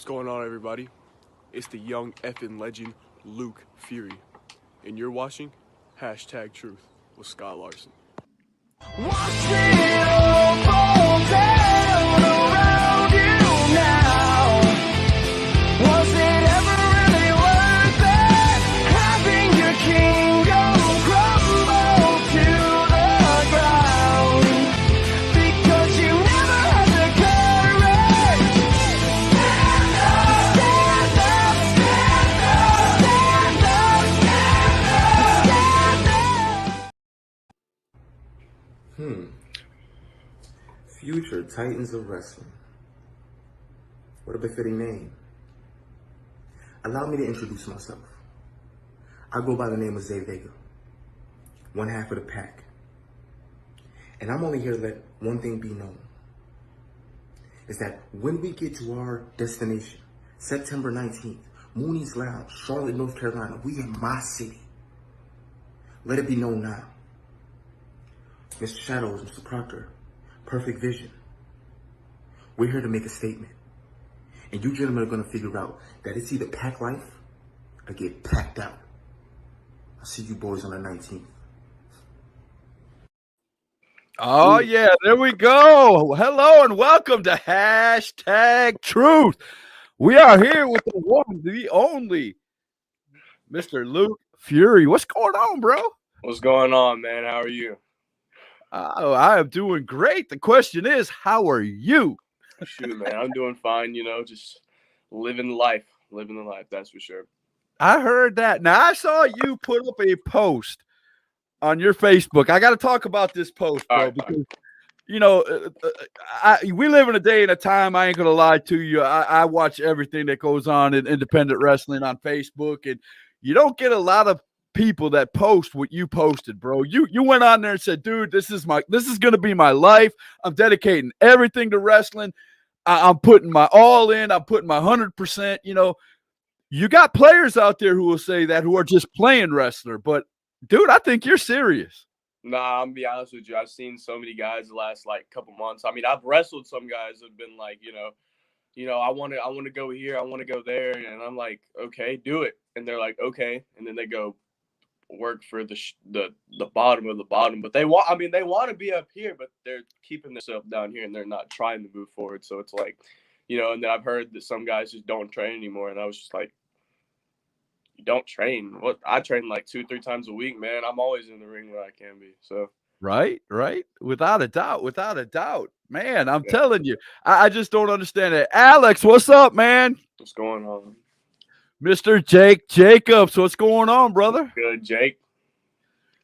What's going on, everybody? It's the young effing legend, Luke Fury. And you're watching #Truth with Scott Larson. Watch it all fall down around you now. Was it ever really worth it? Having your kingdom crumble to the ground because you never had the courage. Stand up, stand up, stand up, stand up, stand up. Future Titans of Wrestling. What a befitting name. Allow me to introduce myself. I go by the name of Zay Vega, one half of the pack. And I'm only here to let one thing be known. Is that when we get to our destination, September 19th, Mooney's Lounge, Charlotte, North Carolina, we in my city. Let it be known now. Mr. Shadows, Mr. Proctor, Perfect Vision. We're here to make a statement. And you gentlemen are going to figure out that it's either pack life or get packed out. I'll see you boys on the 19th. Oh, yeah, there we go. Hello and welcome to #Truth. We are here with the one, the only, Mr. Luke Fury. What's going on, bro? What's going on, man? How are you? Oh, I am doing great. The question is, how are you? Shoot, man, I'm doing fine, just living life, that's for sure. I heard that. Now, I saw you put up a post on your Facebook. I got to talk about this post, bro, because, we live in a day and a time, I ain't going to lie to you. I watch everything that goes on in independent wrestling on Facebook, and you don't get a lot of people that post what you posted, bro. You went on there and said, dude, this is going to be my life. I'm dedicating everything to wrestling. I'm putting my all in. I'm putting my 100%. You got players out there who will say that, who are just playing wrestler. But, dude, I think you're serious. Nah, I'm gonna be honest with you. I've seen so many guys the last couple months. I mean, I've wrestled some guys who've been like, I want to go here, I want to go there, and I'm like, okay, do it. And they're like, okay, and then they go work for the bottom of the bottom. But they want to be up here, but they're keeping themselves down here, and they're not trying to move forward. So it's like, and then I've heard that some guys just don't train anymore, and I was just like, you don't train? What? I train like 2-3 times a week, man. I'm always in the ring where I can be. So right, without a doubt, man. I'm telling you, I just don't understand it. Alex, what's up, man? What's going on, Mr. Jake Jacobs? What's going on, brother? Good, Jake.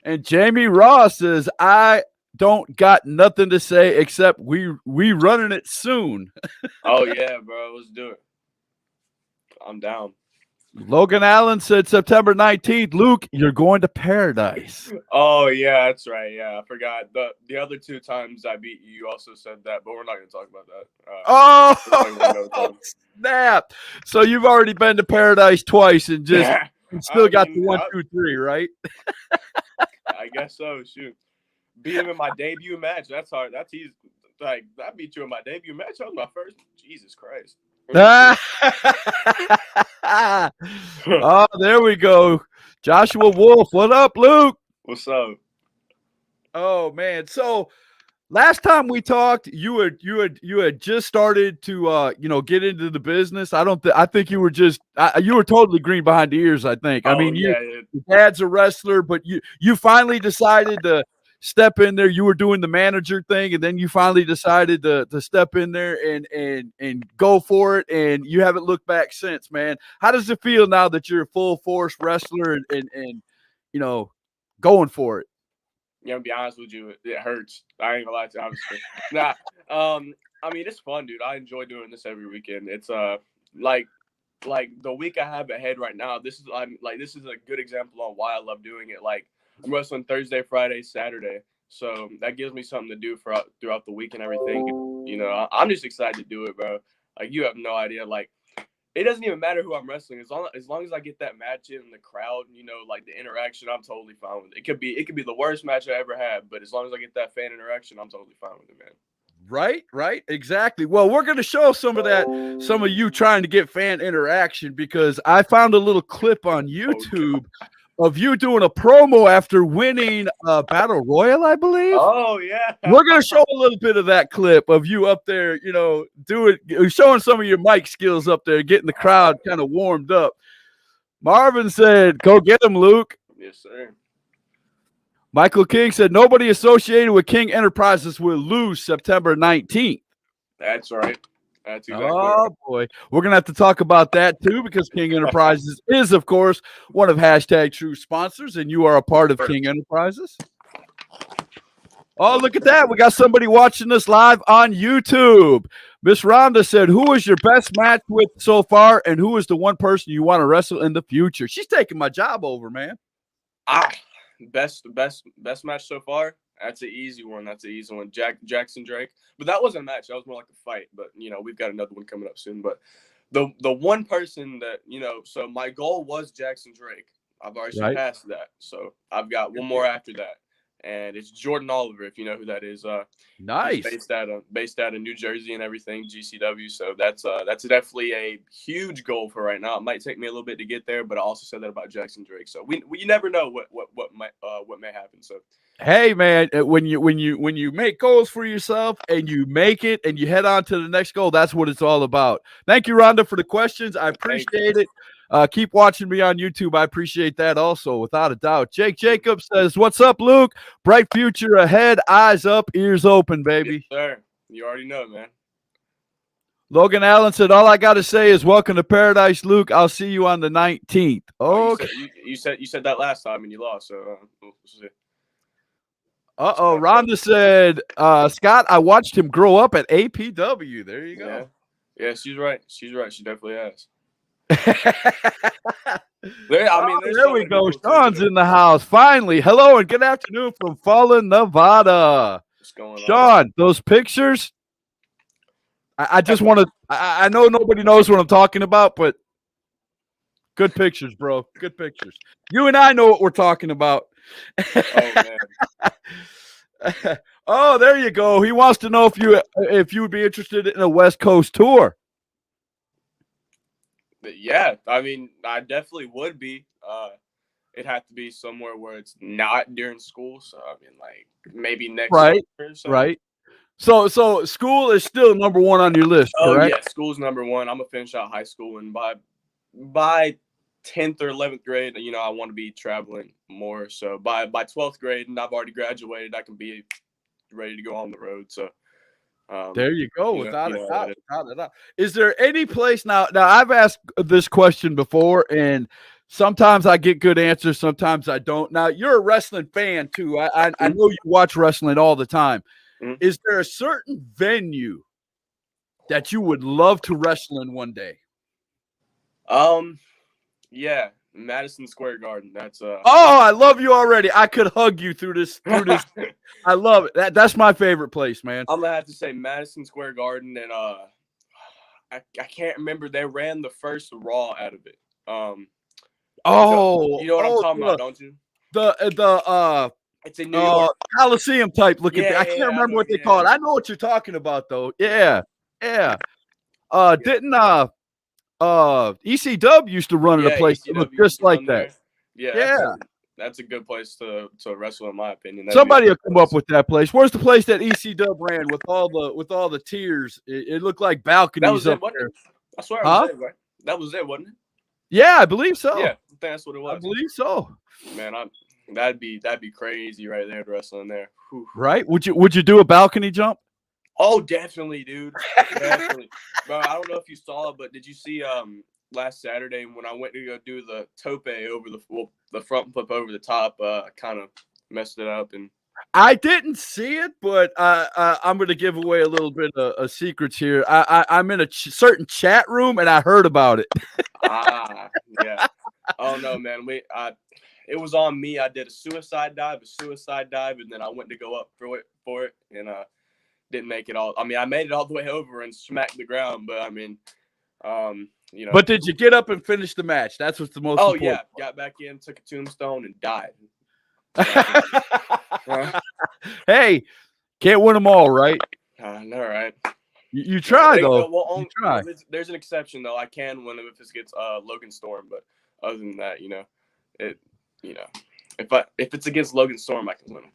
And Jamie Ross says, I don't got nothing to say except we running it soon. Oh yeah, bro. Let's do it. I'm down. Logan Allen said September 19th. Luke, you're going to Paradise. Oh, yeah, that's right. Yeah, I forgot. The other 2 times I beat you, you also said that, but we're not going to talk about that. Snap. So you've already been to Paradise twice and just still got the 1, 2, 3, right? I guess so. Shoot. Beat him in my debut match. That's hard. That's easy. Like, I beat you in my debut match. That was my first. Jesus Christ. Oh, there we go. Joshua Wolf. What up, Luke? What's up? Oh man. So last time we talked, you had just started to get into the business. I think you were you were totally green behind the ears, I think. I mean, your dad's a wrestler, but you finally decided to step in there. You were doing the manager thing, and then you finally decided to step in there and go for it, and you haven't looked back since, man. How does it feel now that you're a full force wrestler and going for it? Yeah, to be honest with you, it hurts. I ain't gonna lie to you, obviously. Nah. I mean, it's fun, dude. I enjoy doing this every weekend. It's like the week I have ahead right now. This is a good example on why I love doing it. Like, I'm wrestling Thursday, Friday, Saturday. So that gives me something to do throughout the week and everything. I'm just excited to do it, bro. Like, you have no idea. Like, it doesn't even matter who I'm wrestling. As long as I get that match in the crowd, like the interaction, I'm totally fine with it. It could be the worst match I ever had, but as long as I get that fan interaction, I'm totally fine with it, man. Right, exactly. Well, we're going to show some of you trying to get fan interaction, because I found a little clip on YouTube of you doing a promo after winning Battle Royal, I believe. Oh yeah. We're going to show a little bit of that clip of you up there, showing some of your mic skills up there, getting the crowd kind of warmed up. Marvin said, "Go get him, Luke." Yes, sir. Michael King said, "Nobody associated with King Enterprises will lose September 19th. That's right. That's exactly Oh, right. boy. We're going to have to talk about that, too, because King Enterprises is, of course, one of hashtag True sponsors, and you are a part of King Enterprises. Oh, look at that. We got somebody watching us live on YouTube. Miss Rhonda said, "Who is your best match with so far, and who is the one person you want to wrestle in the future?" She's taking my job over, man. Best match so far. That's an easy one. Jackson Drake. But that wasn't a match. That was more like a fight. But we've got another one coming up soon. But the one person that so my goal was Jackson Drake. I've already surpassed that. So I've got one more after that, and it's Jordan Oliver. If you know who that is. Nice. Based out of New Jersey and everything, GCW. So that's definitely a huge goal for right now. It might take me a little bit to get there, but I also said that about Jackson Drake. So we never know what may happen. So hey, man, when you make goals for yourself and you make it and you head on to the next goal, that's what it's all about. Thank you, Rhonda, for the questions. I appreciate it. Keep watching me on YouTube. I appreciate that also, without a doubt. Jake Jacobs says, "What's up, Luke? Bright future ahead. Eyes up, ears open, baby." Yes, sir. You already know, man. Logan Allen said, "All I got to say is welcome to paradise, Luke. I'll see you on the 19th. Okay. You said that last time and you lost. So we'll see. Rhonda said, "Scott, I watched him grow up at APW." There you go. Yeah, she's right. She definitely has. There we go. Sean's in the house. Finally. Hello and good afternoon from Fallen, Nevada. What's going on? Sean, those pictures, I just want to, I know nobody knows what I'm talking about, but good pictures, bro. Good pictures. You and I know what we're talking about. Oh, man. Oh, there you go. He wants to know if you would be interested in a West Coast tour. Yeah, I mean, I definitely would be. It'd have to be somewhere where it's not during school. So I mean, like maybe next summer or something. Right. So school is still number one on your list, correct? Yeah, school's number one. I'm gonna finish out high school, and by 10th or 11th grade, I want to be traveling more. So by 12th grade, and I've already graduated, I can be ready to go on the road. So there you go. Without a doubt. Is there any place now? I've asked this question before, and sometimes I get good answers, sometimes I don't. Now you're a wrestling fan too. I know you watch wrestling all the time. Mm-hmm. Is there a certain venue that you would love to wrestle in one day? Yeah, Madison Square Garden. That's Oh, I love you already. I could hug you through this. I love it. That's my favorite place, man. I'm gonna have to say Madison Square Garden, and I can't remember. They ran the first Raw out of it. You know what I'm talking about, don't you? It's a New York Coliseum type looking thing. I can't remember what they call it. I know what you're talking about though. Yeah. Didn't ECW used to run at a place that looked just like that. Yeah. That's a good place to wrestle, in my opinion. Somebody will come up with that place. Where's the place that ECW ran with all the tiers? It looked like balconies up there. I swear, was it, right? That was it, wasn't it? Yeah, I believe so. Yeah, I think that's what it was. I believe so. Man, that'd be crazy right there to wrestle in there. Whew. Right? Would you do a balcony jump? Oh, definitely, dude. Definitely. Bro, I don't know if you saw it, but did you see last Saturday when I went to go do the tope over the front flip over the top, kind of messed it up. And I didn't see it, but I'm going to give away a little bit of secrets here. I'm in a certain chat room, and I heard about it. Yeah. Oh, no, man. It was on me. I did a suicide dive, and then I went to go up for it, and didn't make it all. I mean, I made it all the way over and smacked the ground, but I mean, But did you get up and finish the match? That's what's the most important. Yeah, got back in, took a tombstone, and died. Hey, can't win them all, right? I know, right? You try They- though. well, You try. there's an exception though. I can win them if it gets Logan Storm, but other than that, if it's against Logan Storm, I can win them.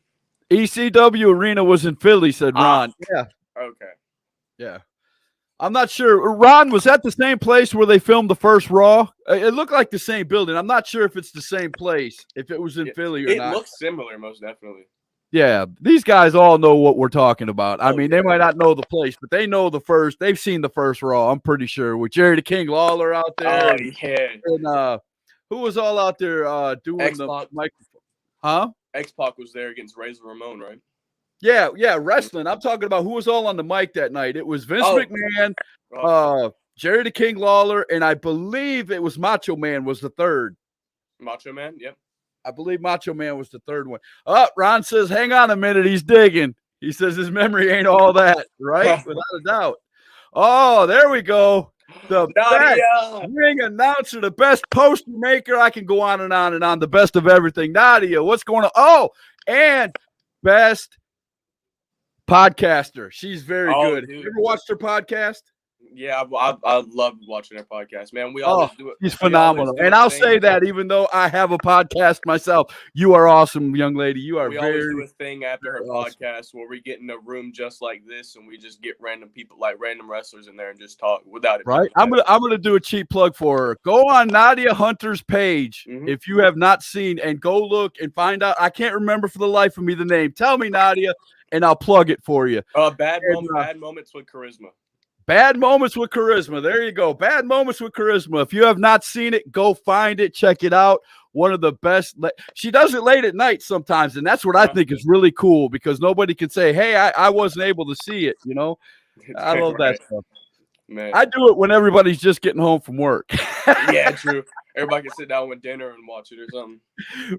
ECW Arena was in Philly, said Ron. Yeah. Okay. Yeah. I'm not sure. Ron, was that the same place where they filmed the first Raw? It looked like the same building. I'm not sure if it's the same place, if it was in Philly or not. It looks similar, most definitely. Yeah, these guys all know what we're talking about. I mean, yeah. they might not know the place, but they know the first. They've seen the first Raw, I'm pretty sure, with Jerry the King Lawler out there. Oh, yeah. And who was all out there doing X-Pac. the microphone? Huh? X-Pac was there against Razor Ramon, right? Yeah, wrestling. I'm talking about who was all on the mic that night. It was Vince McMahon, Jerry the King Lawler, and I believe it was Macho Man was the third. Macho Man, yep. I believe Macho Man was the third one. Oh, Ron says, hang on a minute. He's digging. He says his memory ain't all that, right? Without a doubt. Oh, there we go. The best ring announcer, the best poster maker. I can go on and on and on. The best of everything. Nadia, what's going on? Oh, and best podcaster. She's very good. Dude. You ever watched her podcast? Yeah, I love watching her podcast, man. We always do it. She's phenomenal. And I'll say that even though I have a podcast myself, you are awesome, young lady. You are we always do a thing after her podcast where we get in a room just like this and we just get random people, like random wrestlers in there and just talk without it. Right. I'm gonna do a cheap plug for her. Go on Nadia Hunter's page if you have not seen, and go look and find out. I can't remember for the life of me the name. Tell me, Nadia, and I'll plug it for you. Bad moments with charisma. Bad Moments with Charisma. There you go. Bad Moments with Charisma. If you have not seen it, go find it. Check it out. One of the best. She does it late at night sometimes, and that's what I think is really cool because nobody can say, hey, I wasn't able to see it, you know? I love that stuff. Man. I do it when everybody's just getting home from work. Yeah, true. Everybody can sit down with dinner and watch it or something.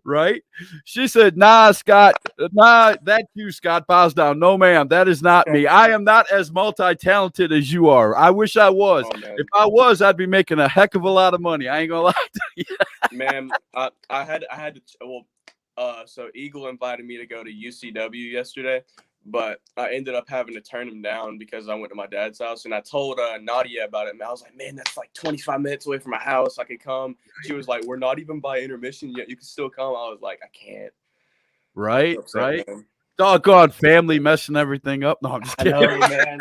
Right? She said, nah, Scott. Nah, that you, Scott, bows down. No, ma'am, that is not me. I am not as multi-talented as you are. I wish I was. If I was, I'd be making a heck of a lot of money. I ain't gonna lie to you. Man, I had to so Eagle invited me to go to UCW yesterday, but I ended up having to turn him down because I went to my dad's house, and I told Nadia about it, and I was like, man, that's like 25 minutes away from my house. I could come. She was like, we're not even by intermission yet. You can still come. I was like, I can't. Right, right. Man. Doggone family messing everything up. No, I'm just kidding. I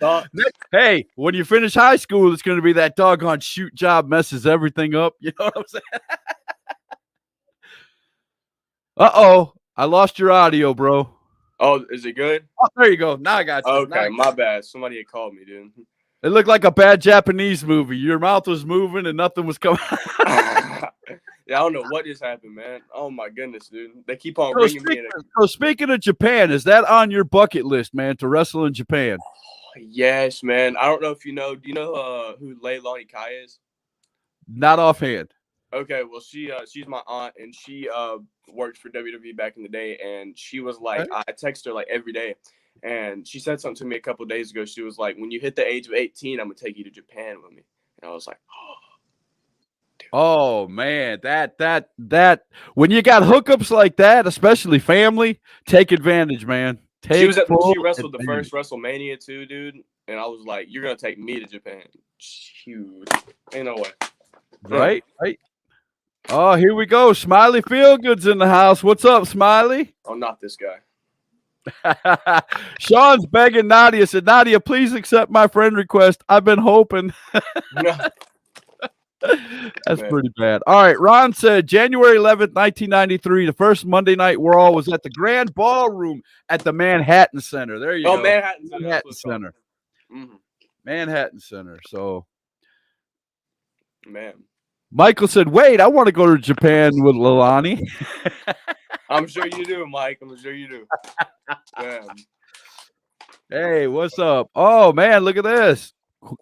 know, man. Hey, when you finish high school, it's going to be that doggone shoot job messes everything up. You know what I'm saying? Uh-oh. I lost your audio, bro. Oh, is it good? Oh, there you go. Now I got you. Okay, my bad. Somebody had called me, dude. It looked like a bad Japanese movie. Your mouth was moving and nothing was coming. Yeah, I don't know what just happened, man. Oh my goodness, dude. They keep on ringing me. So speaking of Japan, is that on your bucket list, man, to wrestle in Japan? Oh, yes, man. I don't know if you know. Do you know who Leilani Kai is? Not offhand. Okay, well, she's my aunt, and she worked for WWE back in the day, and she was like, I text her like every day, and she said something to me a couple of days ago. She was like, when you hit the age of 18, I'm gonna take you to Japan with me. And I was like, oh. Dude. Oh man, that when you got hookups like that, especially family, take advantage, man. She wrestled the first WrestleMania too, dude, and I was like, you're gonna take me to Japan? Huge, ain't no way. Right. Oh, here we go. Smiley Feelgood's in the house. What's up, Smiley? Oh, not this guy. Sean's begging Nadia. Said, Nadia, please accept my friend request. I've been hoping. That's pretty bad. All right. Ron said January 11th, 1993, the first Monday Night Raw was at the Grand Ballroom at the Manhattan Center. There you go. Manhattan Center. Mm-hmm. Manhattan Center. So, man. Michael said, wait, I want to go to Japan with Leilani. I'm sure you do, Mike. I'm sure you do. Man. Hey, what's up? Oh, man, look at this.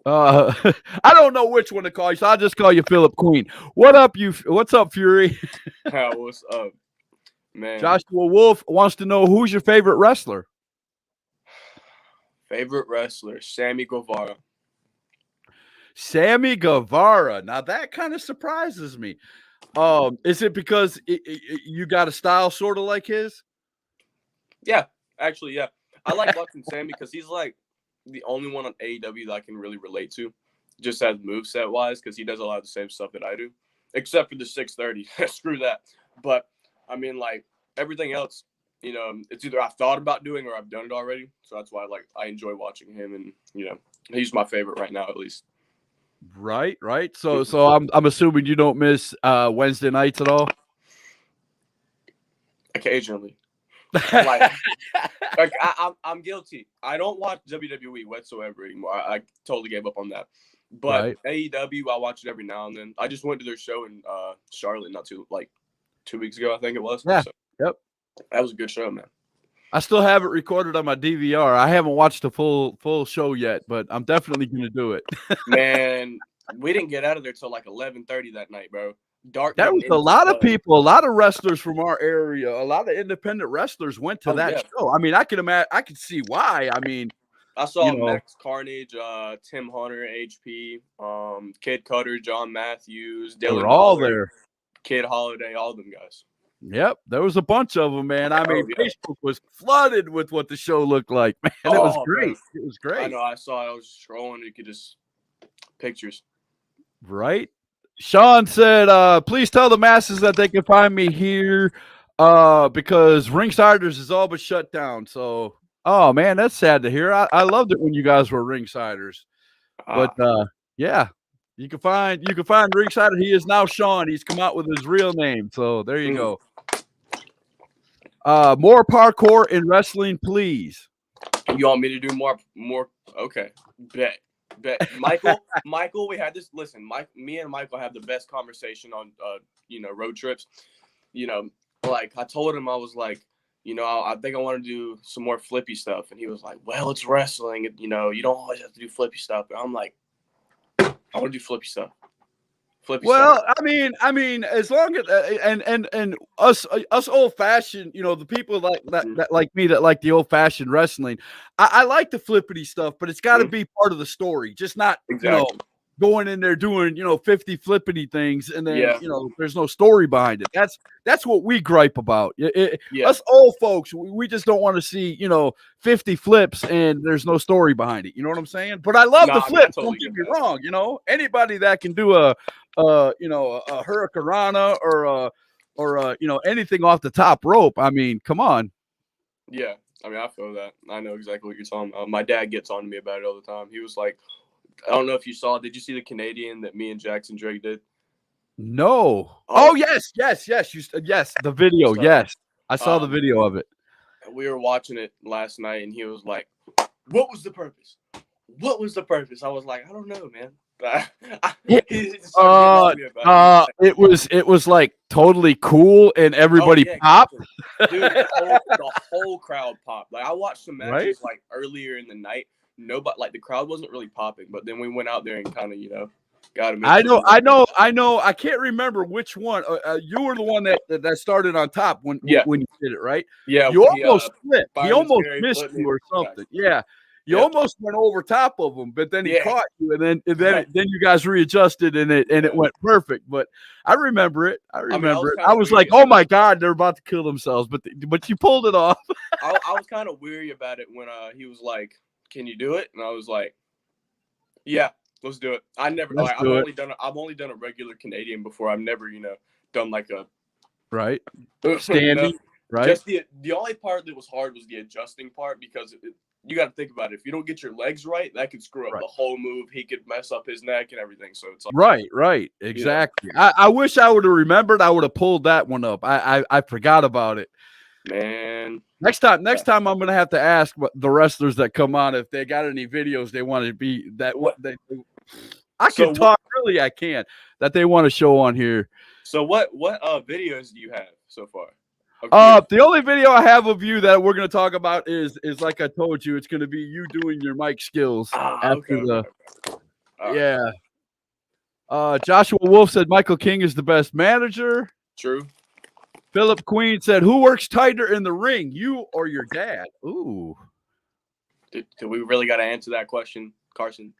I don't know which one to call you, so I'll just call you Philip Queen. What's up, Fury? What's up, man? Joshua Wolf wants to know, who's your favorite wrestler? Favorite wrestler, Sammy Guevara. Sammy Guevara. Now that kind of surprises me. Is it because you got a style sort of like his? Yeah, actually, yeah. I like watching Sam because he's like the only one on AEW that I can really relate to, just as moveset wise, because he does a lot of the same stuff that I do, except for the 630. Screw that. But I mean, like everything else, you know, it's either I've thought about doing or I've done it already. So that's why I enjoy watching him, and you know, he's my favorite right now at least. Right. So I'm assuming you don't miss Wednesday nights at all. Occasionally. like I'm guilty. I don't watch WWE whatsoever anymore. I totally gave up on that. But AEW, I watch it every now and then. I just went to their show in Charlotte not too 2 weeks ago, I think it was. Yeah. So, yep. That was a good show, man. I still have it recorded on my DVR. I haven't watched the full show yet, but I'm definitely gonna do it. Man, we didn't get out of there till like 11:30 that night, bro. Dark. That was a lot of people, a lot of wrestlers from our area, a lot of independent wrestlers went to that show. I mean, I can imagine, I can see why. I mean, I saw Max Carnage, Tim Hunter, HP, Kid Cutter, John Matthews, they were all there. Kid Holiday, all them guys. Yep, there was a bunch of them, man. I mean, Facebook was flooded with what the show looked like, man. It was great. Man. It was great. I know. I saw it. I was scrolling. You could just pictures. Right. Sean said, please tell the masses that they can find me here because Ringsiders is all but shut down. So, oh, man, that's sad to hear. I loved it when you guys were Ringsiders. But, yeah, you can find Ringsider. He is now Sean. He's come out with his real name. So there you go. More parkour in wrestling, please. You want me to do more? Okay, bet. Michael, we had this. Listen, me and Michael have the best conversation on, road trips. You know, like I told him, I was like, I think I want to do some more flippy stuff, and he was like, "Well, it's wrestling, you don't always have to do flippy stuff." And I'm like, I want to do flippy stuff. Well, I mean, as long as and us old fashioned, the people that like me that like the old fashioned wrestling, I like the flippity stuff, but it's got to be part of the story, just not going in there doing 50 flippity things and then there's no story behind it. That's what we gripe about. Us old folks, we just don't want to see 50 flips and there's no story behind it. You know what I'm saying? But I love the flips. Don't get me wrong. Anybody that can do a hurricanrana or anything off the top rope. I mean, come on. Yeah, I mean, I feel that. I know exactly what you're talking about. My dad gets on to me about it all the time. He was like, I don't know if you saw. Did you see the Canadian that me and Jackson Drake did? No. Oh yes. The video. Yes, I saw the video of it. We were watching it last night, and he was like, "What was the purpose? What was the purpose?" I was like, "I don't know, man." It was like totally cool, and everybody popped. Dude, the whole crowd popped. Like I watched some matches like earlier in the night. Nobody, like the crowd wasn't really popping, but then we went out there and kind of got him. I know. I can't remember which one. You were the one that started on top when you did it, right? Yeah, you almost slipped. He almost missed you or something. Yeah. You almost went over top of him, but then he caught you, and then you guys readjusted, and it went perfect. But I remember it. I was like, "Oh my God, they're about to kill themselves!" But you pulled it off. I was kind of weary about it when he was like, "Can you do it?" And I was like, "Yeah, let's do it." I've only done a regular Canadian before. I've never done like a standing. Right. Just the only part that was hard was the adjusting part because you got to think about it. If you don't get your legs right, that could screw up the whole move. He could mess up his neck and everything. So it's like, right, exactly. I wish I would have remembered. I would have pulled that one up. I forgot about it. Man, next time I'm gonna have to ask the wrestlers that come on if they got any videos they want to be that what they. I can talk really. I can that they want to show on here. So what videos do you have so far? The only video I have of you that we're going to talk about is like I told you, it's going to be you doing your mic skills Joshua Wolf said Michael King is the best manager. True. Philip Queen said, who works tighter in the ring, you or your dad? Ooh. Do we really got to answer that question, Carson?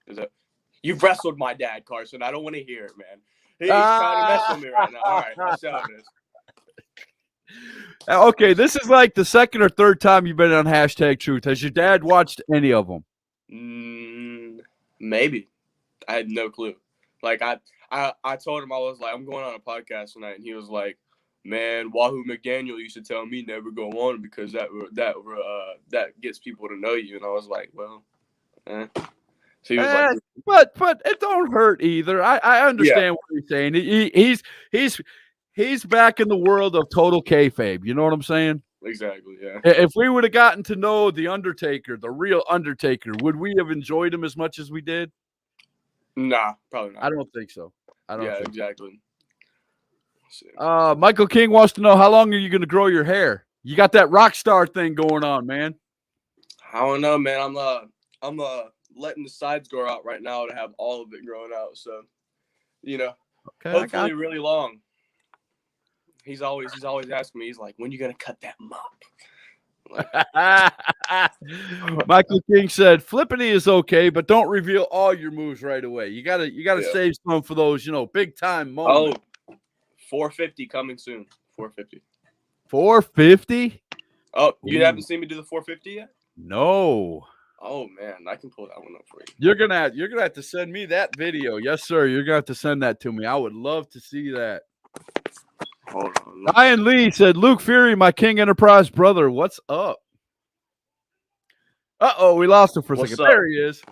You've wrestled my dad, Carson. I don't want to hear it, man. He's trying to mess with me right now. All right, I'll show this. Okay, this is like the second or third time you've been on Hashtag Truth. Has your dad watched any of them? Maybe. I had no clue. Like I told him I was like, I'm going on a podcast tonight, and he was like, man, Wahoo McDaniel used to tell me never go on because that gets people to know you, and I was like, well, So he was like, but it don't hurt either. I understand what he's saying. He's back in the world of total kayfabe. You know what I'm saying? exactly, yeah. If we would have gotten to know the Undertaker, the real Undertaker, would we have enjoyed him as much as we did? Nah, probably not. I don't think so. Exactly. Michael King wants to know, how long are you going to grow your hair? You got that rock star thing going on, man. I don't know, man. I'm letting the sides grow out right now to have all of it growing out. So, hopefully really long. He's always asking me. He's like, when you gonna cut that mop? Michael King said, flippity is okay, but don't reveal all your moves right away. You gotta save some for those, big time moments. Oh, 450 coming soon. 450. 450? Oh, you haven't seen me do the 450 yet? No. Oh man, I can pull that one up for you. You're gonna have to send me that video. Yes, sir. You're gonna have to send that to me. I would love to see that. Hold on. Ryan Lee said, Luke Fury, my King Enterprise brother. What's up? Uh-oh, we lost him for a second. Up? There he is.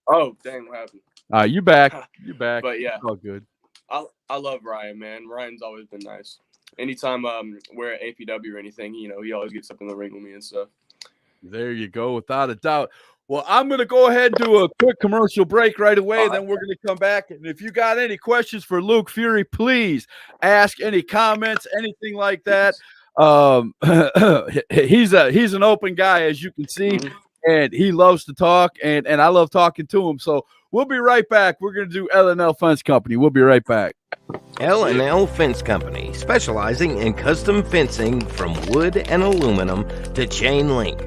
Oh, dang, what happened? You back. You back. But yeah. It's all good. I love Ryan, man. Ryan's always been nice. Anytime we're at APW or anything, he always gets up in the ring with me and stuff. There you go, without a doubt. Well, I'm going to go ahead and do a quick commercial break right away. Then we're going to come back. And if you got any questions for Luke Fury, please ask, any comments, anything like that. He's an open guy, as you can see, and he loves to talk, and I love talking to him. So we'll be right back. We're going to do L&L Fence Company. We'll be right back. L&L Fence Company, specializing in custom fencing from wood and aluminum to chain link.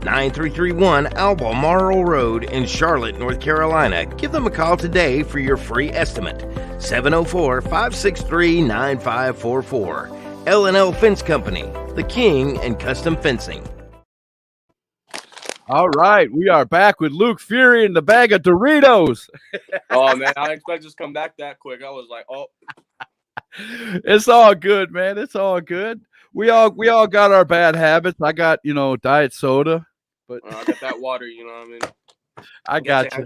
9331 Albemarle Road in Charlotte, North Carolina. Give them a call today for your free estimate. 704-563-9544. L&L Fence Company, the king in custom fencing. All right, we are back with Luke Fury and the bag of Doritos. Oh man, I didn't expect to just come back that quick. I was like, oh. It's all good, man. It's all good. We all got our bad habits. I got, diet soda, but I got that water, you know what I mean? I got you.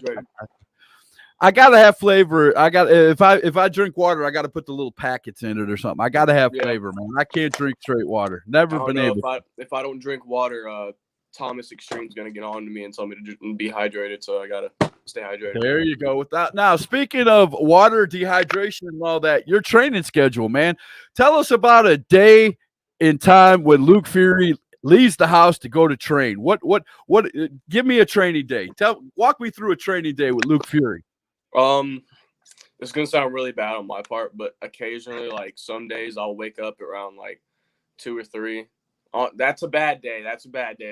I gotta have flavor. If I drink water, I gotta put the little packets in it or something. I gotta have flavor, man. I can't drink straight water. Never been able. If I don't drink water, Thomas Extreme's gonna get on to me and tell me to be hydrated, so I gotta stay hydrated. There you go. With that, now speaking of water, dehydration, and all that, your training schedule, man. Tell us about a day in time when Luke Fury leaves the house to go to train. What? Give me a training day. Walk me through a training day with Luke Fury. It's gonna sound really bad on my part, but occasionally, like some days, I'll wake up around like 2 or 3. That's a bad day. It's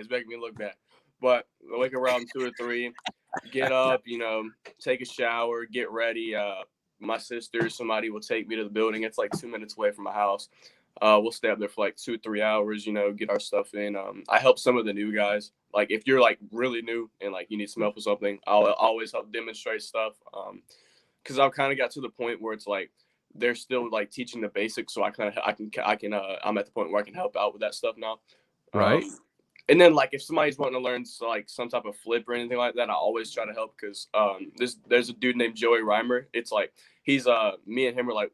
making me look bad. But I wake around 2 or 3, get up, take a shower, get ready. My sister, somebody will take me to the building. It's like 2 minutes away from my house. We'll stay up there for like 2 or 3 hours, get our stuff in. I help some of the new guys. Like if you're like really new and like you need some help with something, I'll always help demonstrate stuff. Because I've kind of got to the point where it's like they're still like teaching the basics, so I'm at the point where I can help out with that stuff now. Right. And then like if somebody's wanting to learn like some type of flip or anything like that, I always try to help because there's a dude named Joey Reimer. It's like he's me and him are like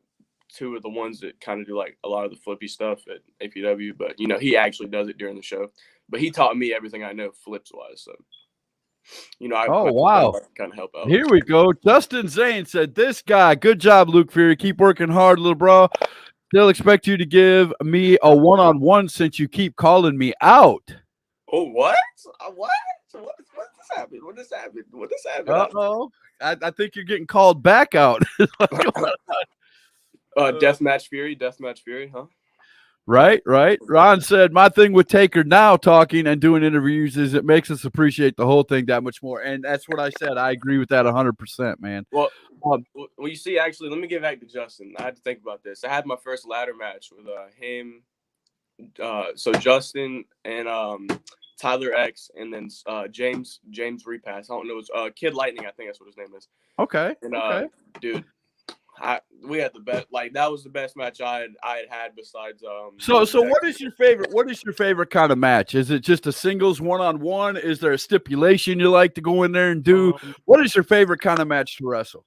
two of the ones that kind of do like a lot of the flippy stuff at APW, but he actually does it during the show. But he taught me everything I know flips wise, so wow, kind of help out. Here we go. Justin Zane said, "This guy, good job, Luke Fury. Keep working hard, little bro. Still expect you to give me a one-on-one since you keep calling me out." Oh, what? What just happened? What just happened? Uh-oh. I think you're getting called back out. Deathmatch Fury, huh? Right. Ron said, my thing with Taker now talking and doing interviews is it makes us appreciate the whole thing that much more. And that's what I said. I agree with that 100%, man. Well, Um, well, you see, actually, let me get back to Justin. I had to think about this. I had my first ladder match with him, so Justin and Tyler X, and then James Repass. I don't know, it's Kid Lightning. I think that's what his name is. okay. And Okay. dude, we had the best. Like, that was the best match I had besides. So what is your favorite? What is your favorite kind of match? Is it just a singles one-on-one? Is there a stipulation you like to go in there and do? What is your favorite kind of match to wrestle?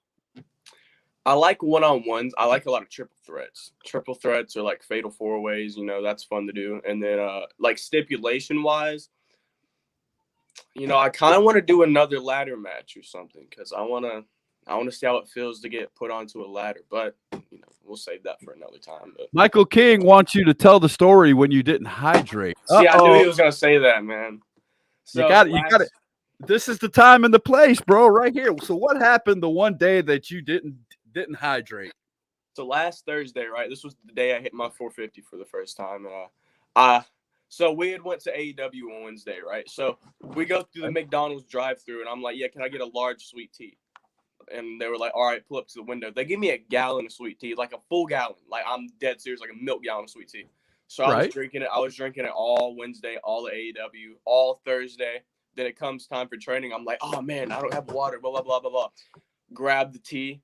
I like one-on-ones. I like a lot of triple threats. Triple threats are like fatal four-ways. That's fun to do. And then like stipulation-wise, I kind of want to do another ladder match or something, because I want to see how it feels to get put onto a ladder. But we'll save that for another time. But Michael King wants you to tell the story when you didn't hydrate. see, I knew he was gonna say that, man. So you got it. This is the time and the place, bro, right here. So what happened the one day that you didn't hydrate? So last Thursday, right? This was the day I hit my 450 for the first time. So we had went to AEW on Wednesday, right? So we go through the McDonald's drive-through, and I'm like, yeah, can I get a large sweet tea? And they were like, all right, pull up to the window. They give me a gallon of sweet tea, like a full gallon. Like, I'm dead serious, like a milk gallon of sweet tea. So I was drinking it. I was drinking it all Wednesday, all at AEW, all Thursday. Then it comes time for training. I'm like, oh, man, I don't have water, blah, blah, blah, blah, blah. Grab the tea,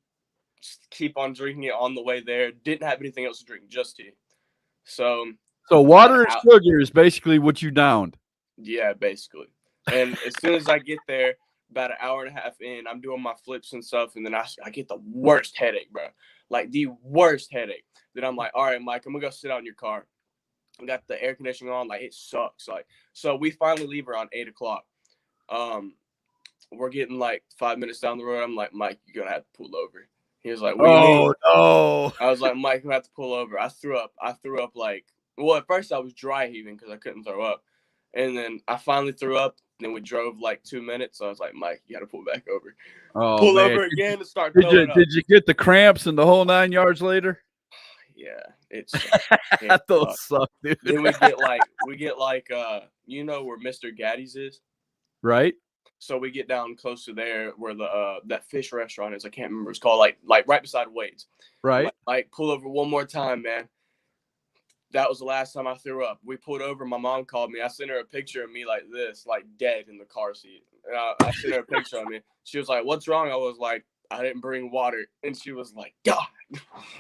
just keep on drinking it on the way there. Didn't have anything else to drink, just tea. So water and sugar is basically what you downed. Yeah, basically. And as soon as I get there, about an hour and a half in, I'm doing my flips and stuff, and then I get the worst headache, bro. Like, the worst headache. Then I'm like, all right, Mike, I'm gonna go sit out in your car. I got the air conditioning on, like, it sucks. Like, so we finally leave around 8:00. We're getting like 5 minutes down the road. I'm like, Mike, you're gonna have to pull over. He was like, what do you mean? No. I was like, Mike, you have to pull over. I threw up like, well, at first I was dry heaving because I couldn't throw up. And then I finally threw up. Then we drove like 2 minutes. So I was like, Mike, you got to pull back over. Pull over again and start throwing up. Did you get the cramps and the whole 9 yards later? Yeah, it's those suck, dude. Then we get like where Mr. Gaddy's is, right? So we get down close to there where the that fish restaurant is. I can't remember. It's called like right beside Wade's. Right. Like pull over one more time, man. That was the last time I threw up. We pulled over. My mom called me. I sent her a picture of me like this, like dead in the car seat. I sent her a picture of me. She was like, "What's wrong?" I was like, "I didn't bring water." And she was like, "God."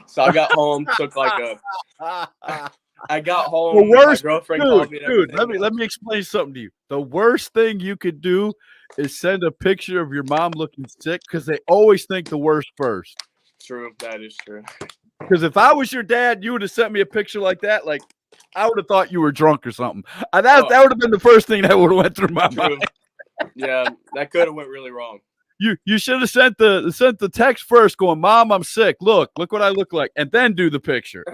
So I got home. Took like I got home. The worst, my girlfriend called me. Dude, let me explain something to you. The worst thing you could do is send a picture of your mom looking sick, because they always think the worst first. True, that is true. Because if I was your dad, you would have sent me a picture like that. Like, I would have thought you were drunk or something. That would have been the first thing that would have went through my mind. Yeah, that could have went really wrong. You should have sent the text first, going, "Mom, I'm sick. Look what I look like," and then do the picture.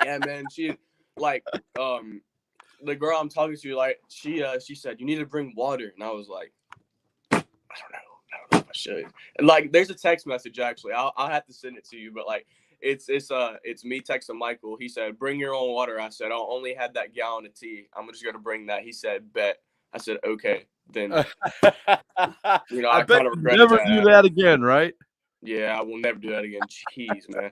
Yeah, man. She like the girl I'm talking to, like she said, "You need to bring water," and I was like, I don't know if I should. And like, there's a text message actually. I'll have to send it to you, but like, it's me texting Michael. He said, "Bring your own water." I said, "I'll only have that gallon of tea. I'm just gonna bring that." He said, "Bet." I said, "Okay." Then I bet you never do that again, right? Yeah, I will never do that again. Jeez, man.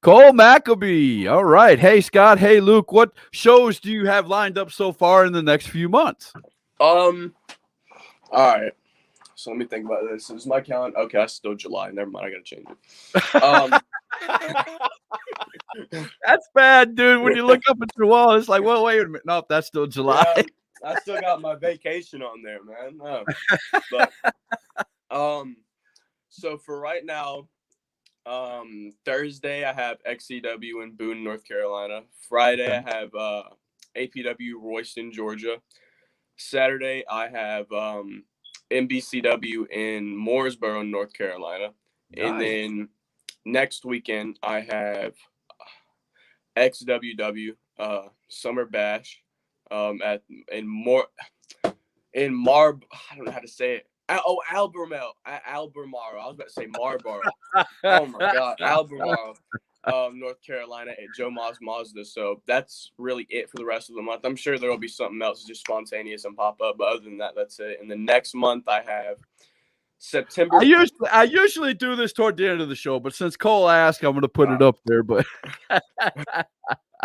Cole Maccabee. All right. Hey, Scott. Hey, Luke. What shows do you have lined up so far in the next few months? All right. So let me think about this. Is my calendar? Okay, that's still July. Never mind. I got to change it. That's bad, dude. When you look up at your wall, it's like, well, wait a minute. Nope, that's still July. Yeah, I still got my vacation on there, man. But, so for right now, Thursday I have XCW in Boone, North Carolina. Friday I have APW Royston, Georgia. Saturday I have NBCW in Mooresboro, North Carolina. Nice. And then next weekend I have XWW Summer Bash I don't know how to say it. Albemarle. I was about to say Marlboro. Oh my God, Albemarle. North Carolina at Joe Moz Mazda. So that's really it for the rest of the month. I'm sure there will be something else just spontaneous and pop up, but other than that, that's it. And the next month I have September. I usually do this toward the end of the show, but since Cole asked, I'm going to put it up there. But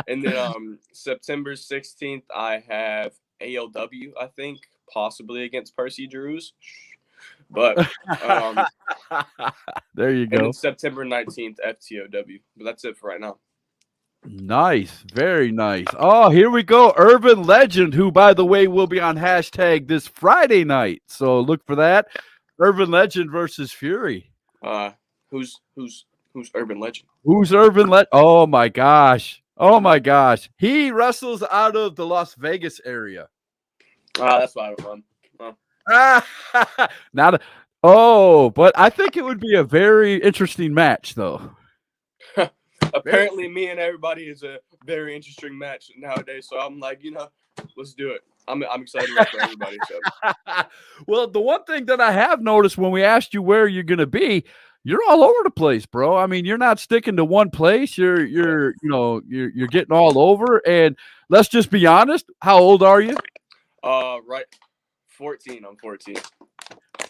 and then September 16th I have ALW, I think, possibly against Percy Drews. But there you and go. then September 19th FTOW. But that's it for right now. Nice, very nice. Oh, here we go. Urban Legend, who, by the way, will be on hashtag this Friday night. So look for that. Urban Legend versus Fury. Who's Urban Legend? Who's Urban Legend? Oh my gosh. Oh my gosh. He wrestles out of the Las Vegas area. That's why I don't run. But I think it would be a very interesting match, though. Apparently, me and everybody is a very interesting match nowadays. So I'm like, let's do it. I'm excited for everybody. So. Well, the one thing that I have noticed when we asked you where you're going to be, you're all over the place, bro. I mean, you're not sticking to one place. You're getting all over. And let's just be honest. How old are you? Right, 14. I'm 14.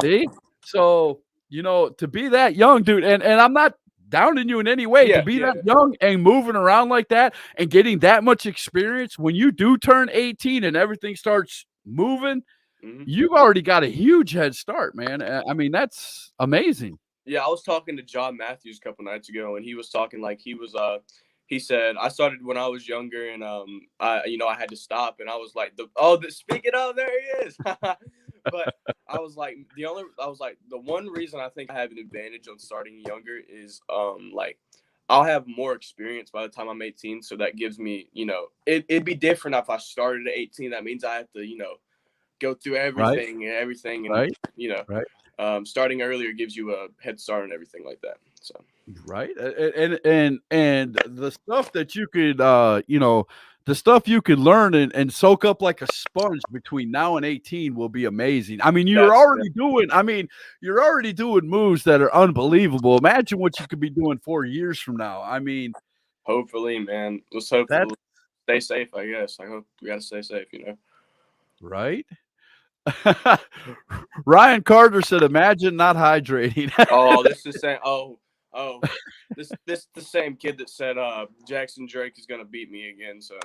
See, so to be that young, dude, and I'm not downing you in any way, to be that young and moving around like that and getting that much experience. When you do turn 18 and everything starts moving, you've already got a huge head start, man. I mean, that's amazing. Yeah, I was talking to John Matthews a couple nights ago, and he was talking like he said, I started when I was younger, and I had to stop, and I was like, speaking of, there he is. But I was like, the one reason I think I have an advantage on starting younger is like I'll have more experience by the time I'm 18, so that gives me, it'd be different if I started at 18. That means I have to, go through everything and right. Starting earlier gives you a head start and everything like that. So right, and the stuff that you could the stuff you could learn and soak up like a sponge between now and 18 will be amazing. I mean, you're already doing moves that are unbelievable. Imagine what you could be doing 4 years from now. I mean, hopefully, man. Let's hope stay safe, I guess. I hope we gotta stay safe, Right? Ryan Carter said, imagine not hydrating. Oh, this is saying this the same kid that said Jackson Drake is gonna beat me again. So,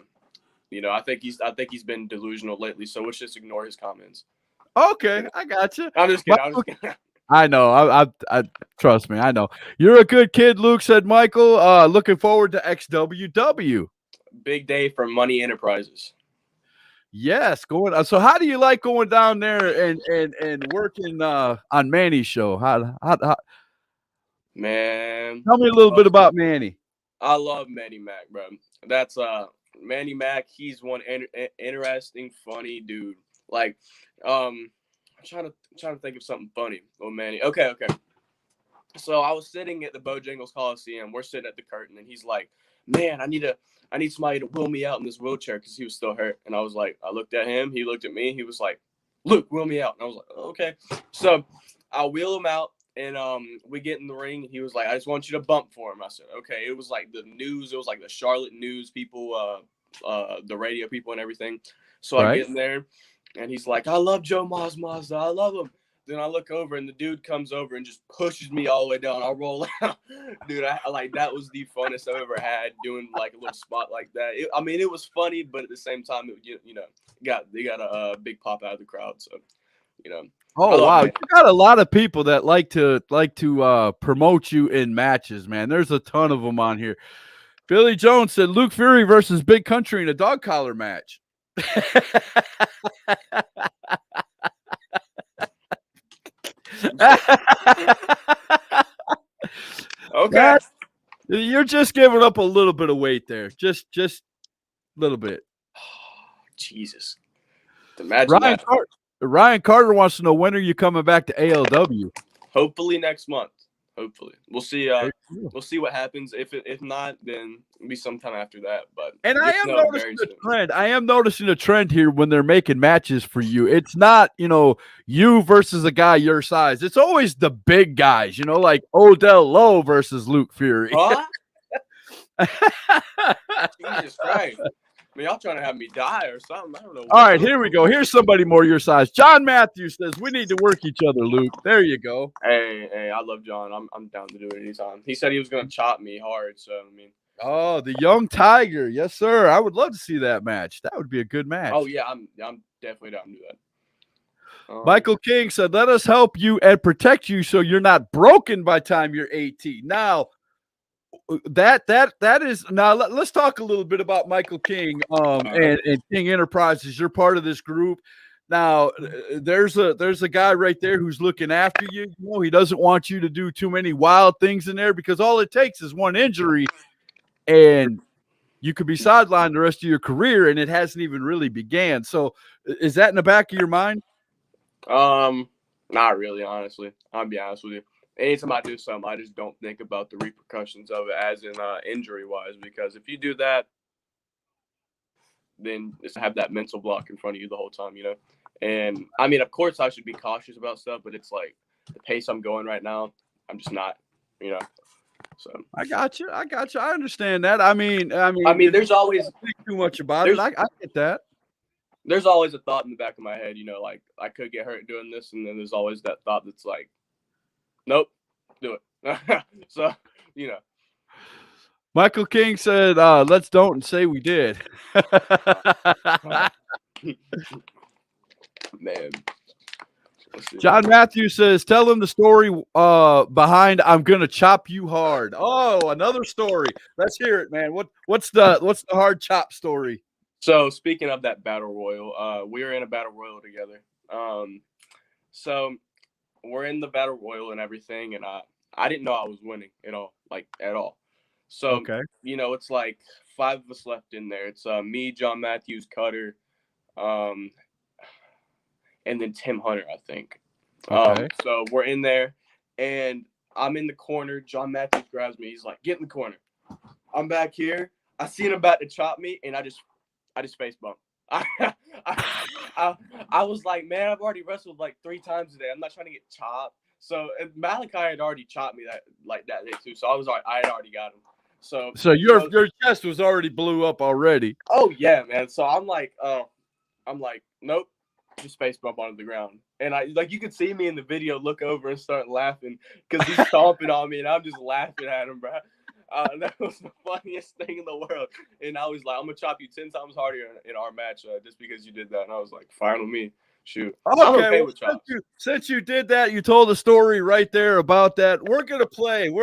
I think he's been delusional lately. So let's just ignore his comments. Okay, I got you. I'm just kidding. I know. I trust me. I know you're a good kid. Luke said, Michael. Looking forward to XWW. Big day for Money Enterprises. Yes, so how do you like going down there and working on Manny's show? How Man, tell me a little bit about Manny. I love Manny Mac, bro. That's Manny Mac. He's one interesting, funny dude. Like, I'm trying to think of something funny with Manny. Okay. So I was sitting at the Bojangles Coliseum. We're sitting at the curtain, and he's like, "Man, I need somebody to wheel me out in this wheelchair," because he was still hurt. And I was like, I looked at him. He looked at me. He was like, "Luke, wheel me out." And I was like, "Okay." So I wheel him out. And we get in the ring, and he was like, "I just want you to bump for him." I said, "Okay." It was like the news. It was like the Charlotte news people, the radio people and everything. So I get in there, and he's like, "I love Joe Mazda. I love him." Then I look over, and the dude comes over and just pushes me all the way down. I roll out. Dude, that was the funnest I've ever had doing like a little spot like that. It was funny, but at the same time, they got a big pop out of the crowd. So, Oh wow, you got a lot of people that like to promote you in matches, man. There's a ton of them on here. Billy Jones said Luke Fury versus Big Country in a dog collar match. Okay, you're just giving up a little bit of weight there, just a little bit. Jesus, imagine that. Ryan Carter wants to know, when are you coming back to ALW? Hopefully next month. Hopefully, we'll see. We'll see what happens. If not, then it'll be sometime after that. But I am noticing a trend. I am noticing a trend here when they're making matches for you. It's not you versus a guy your size. It's always the big guys. Like Odell Lowe versus Luke Fury. Huh? Jesus Christ. I mean, y'all trying to have me die or something. I don't know. All right, here we go. Here's somebody more your size. John Matthews says, we need to work each other, Luke. There you go. Hey, I love John. I'm down to do it anytime. He said he was going to chop me hard, so, I mean. Oh, the young tiger. Yes, sir. I would love to see that match. That would be a good match. Oh, yeah, I'm definitely down to do that. Michael King said, let us help you and protect you so you're not broken by time you're 18. Now, that is now let's talk a little bit about Michael King and King Enterprises. You're part of this group. Now, there's a guy right there who's looking after you. You know, he doesn't want you to do too many wild things in there because all it takes is one injury and you could be sidelined the rest of your career, and it hasn't even really began. So is that in the back of your mind? Not really, honestly. I'll be honest with you. Anytime I do something, I just don't think about the repercussions of it, as in injury-wise, because if you do that, then just have that mental block in front of you the whole time, you know? And, I mean, of course I should be cautious about stuff, but it's like the pace I'm going right now, I'm just not, you know? So I got you. I understand that. I mean, there's always think too much about it. I get that. There's always a thought in the back of my head, you know, like I could get hurt doing this, and then there's always that thought that's like, nope, do it. So, you know. Michael King said, let's don't say we did. Man. John Matthews says, tell him the story behind I'm gonna chop you hard. Oh, another story. Let's hear it, man. What's the hard chop story? So speaking of that battle royal, we were in a battle royal together. So we're in the battle royal and everything, and I didn't know I was winning at all. So okay. You know, it's like 5 of us left in there. It's me, John Matthews, Cutter, and then Tim Hunter, I think. Okay. So we're in there, and I'm in the corner. John Matthews grabs me. He's like, "Get in the corner." I'm back here. I seen him about to chop me, and I just face bump. I was like, man, I've already wrestled like 3 times today. I'm not trying to get chopped. So Malachi had already chopped me that day too. So I was I had already got him. So your chest was already blew up already. Oh yeah, man. So I'm like, nope, just face bump onto the ground. And you could see me in the video look over and start laughing because he's stomping on me, and I'm just laughing at him, bro. That was the funniest thing in the world. And I was like, I'm gonna chop you 10 times harder in our match just because you did that. And I was like, fine with me. Shoot. Okay, I'm okay with chops. Since you did that, you told a story right there about that. We're gonna play that.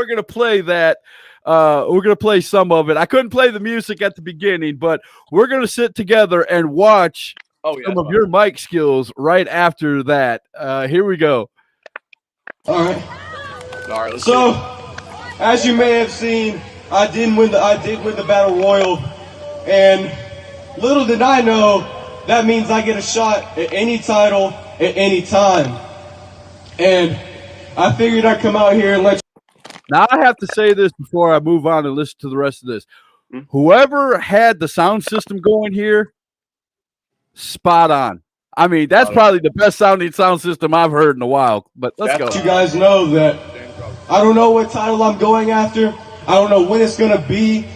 We're gonna play some of it. I couldn't play the music at the beginning, but we're gonna sit together and watch some of your mic skills right after that. Here we go. All right. So, as you may have seen, I did win the battle royal, and little did I know that means I get a shot at any title at any time. And I figured I'd come out here and let you. Now I have to say this before I move on and listen to the rest of this. Whoever had the sound system going here, spot on. I mean, that's probably the best sounding sound system I've heard in a while. But let's go. You guys know that I don't know what title I'm going after. I don't know when it's going to be.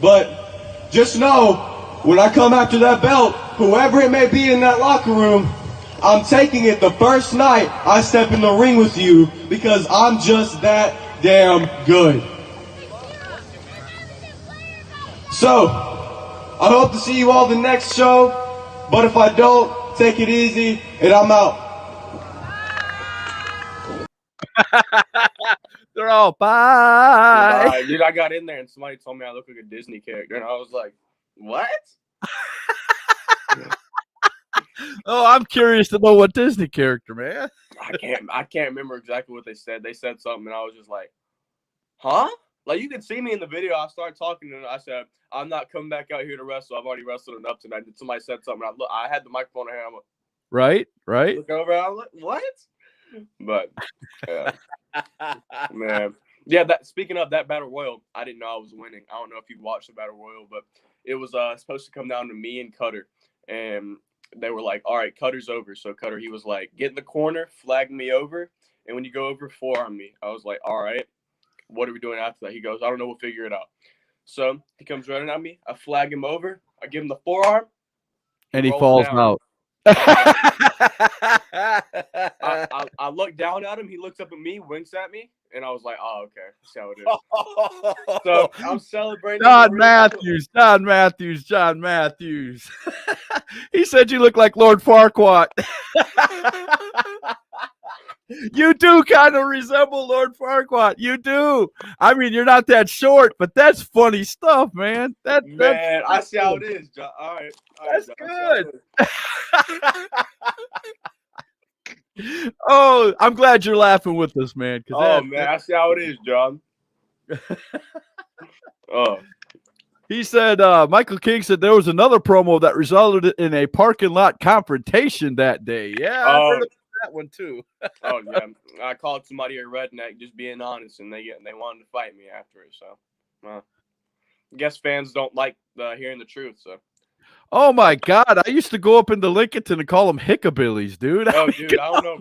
But just know, when I come after that belt, whoever it may be in that locker room, I'm taking it the first night I step in the ring with you because I'm just that damn good. So, I hope to see you all the next show, but if I don't, take it easy, and I'm out. They're all bye. Dude, I got in there and somebody told me I look like a Disney character, and I was like, what? Oh, I'm curious to know what Disney character, man. I can't remember exactly what they said. They said something, and I was just like, huh? Like, you can see me in the video. I started talking, and I said, I'm not coming back out here to wrestle. I've already wrestled enough tonight. And somebody said something. I had the microphone in hand. I'm like, right. Look over. I'm like, what? But, yeah. Man. Yeah, speaking of that battle royal, I didn't know I was winning. I don't know if you watched the battle royal, but it was supposed to come down to me and Cutter. And they were like, all right, Cutter's over. So Cutter, he was like, get in the corner, flag me over. And when you go over, forearm me. I was like, all right, what are we doing after that? He goes, I don't know, we'll figure it out. So he comes running at me. I flag him over. I give him the forearm. And he falls down. out. I look down at him. He looks up at me, winks at me, and I was like, "Oh, okay, that's how it is." So I'm celebrating. John Matthews. He said you look like Lord Farquaad. You do kind of resemble Lord Farquaad. You do. I mean, you're not that short, but that's funny stuff, man. Man, I see how it is, John. All right, that's John, good. Oh, I'm glad you're laughing with us, man. Man, I see how it is, John. Oh. He said, Michael King said there was another promo that resulted in a parking lot confrontation that day. Yeah, I heard about that one too. Oh yeah, I called somebody a redneck, just being honest, and they wanted to fight me after it. So, I guess fans don't like hearing the truth. So. Oh my God, I used to go up into Lincolnton and call them hickabillies, dude. Oh, dude, I don't know.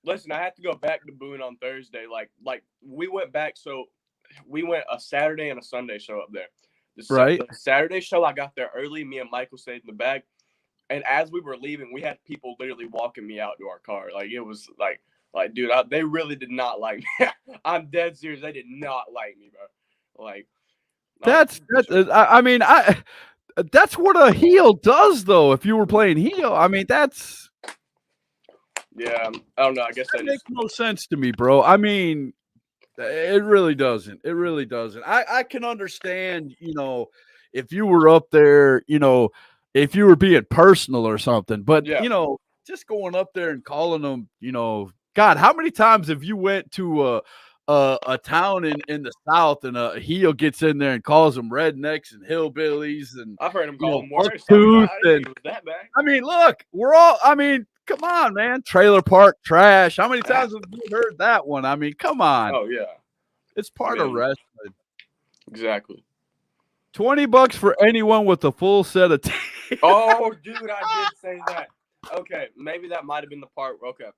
Listen, I had to go back to Boone on Thursday. Like we went back, so we went a Saturday and a Sunday show up there. The Saturday show, I got there early. Me and Michael stayed in the back. And as we were leaving, we had people literally walking me out to our car. Like, it was like dude, they really did not like me. I'm dead serious. They did not like me, bro. Like, that's what a heel does, though. If you were playing heel, I mean, that's. Yeah, I don't know. I guess that makes no sense to me, bro. I mean, it really doesn't. It really doesn't. I can understand, if you were up there, if you were being personal or something, but just going up there and calling them, God, how many times have you went to a town in the South and a heel gets in there and calls them rednecks and hillbillies, and I've heard him call them worse. That bad. I mean, look, come on, man. Trailer park trash. How many times have you heard that one? I mean, come on. Oh yeah, it's part of wrestling. Exactly. $20 for anyone with a full set of teeth. Oh, dude, I did say that. Okay, maybe that might have been the part. Okay,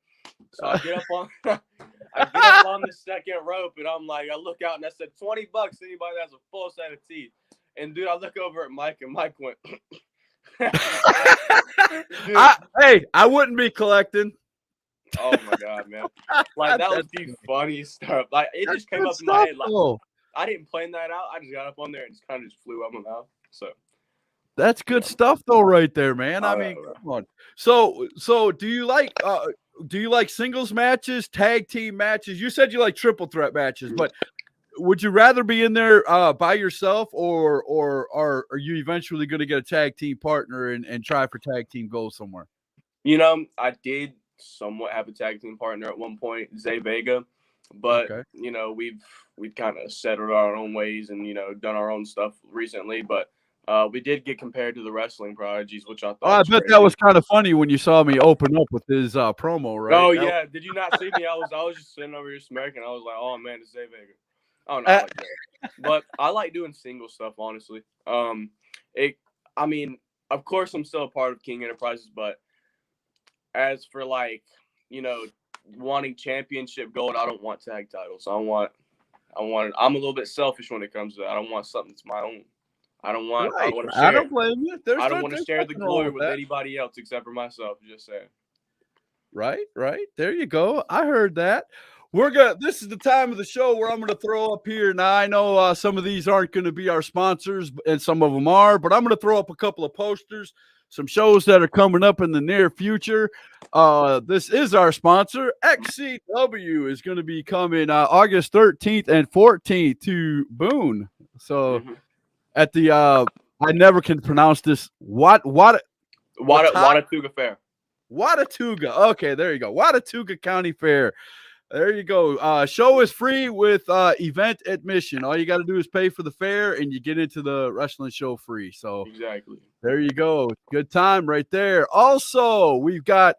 so I get up on the second rope, and I'm like, I look out, and I said, $20 anybody that has a full set of teeth. And dude, I look over at Mike, and Mike went. I wouldn't be collecting. Oh my God, man! Like, that was the funniest stuff. Like, it just came up in my head. Like, I didn't plan that out. I just got up on there and just kind of just flew out my mouth. So that's good stuff, though, right there, man. I mean, come on. So do you like singles matches, tag team matches? You said you like triple threat matches, but would you rather be in there by yourself, or are you eventually going to get a tag team partner and try for tag team goals somewhere? I did somewhat have a tag team partner at one point, Zay Vega, but we've kind of settled our own ways and done our own stuff recently. But we did get compared to the Wrestling Prodigies, which I thought. I bet that was kind of funny when you saw me open up with his promo, right? Oh yeah, did you not see me? I was just sitting over here smirking. I was like, oh man, it's Zay Vega. Oh no, but I like doing single stuff, honestly. Of course, I'm still a part of King Enterprises, but as for wanting championship gold, I don't want tag titles. I'm a little bit selfish when it comes to that. I don't want something that's my own. I don't want to share. I don't blame you. I don't want to share the glory with anybody else except for myself. Just saying. Right. There you go. I heard that. This is the time of the show where I'm going to throw up here. Now, I know some of these aren't going to be our sponsors, and some of them are, but I'm going to throw up a couple of posters, some shows that are coming up in the near future. This is our sponsor. XCW is going to be coming August 13th and 14th to Boone. So at the I never can pronounce this. Watauga Fair. Watauga. Okay, there you go. Watauga County Fair. There you go. Show is free with event admission. All you got to do is pay for the fair, and you get into the wrestling show free. So exactly. There you go. Good time right there. Also, we've got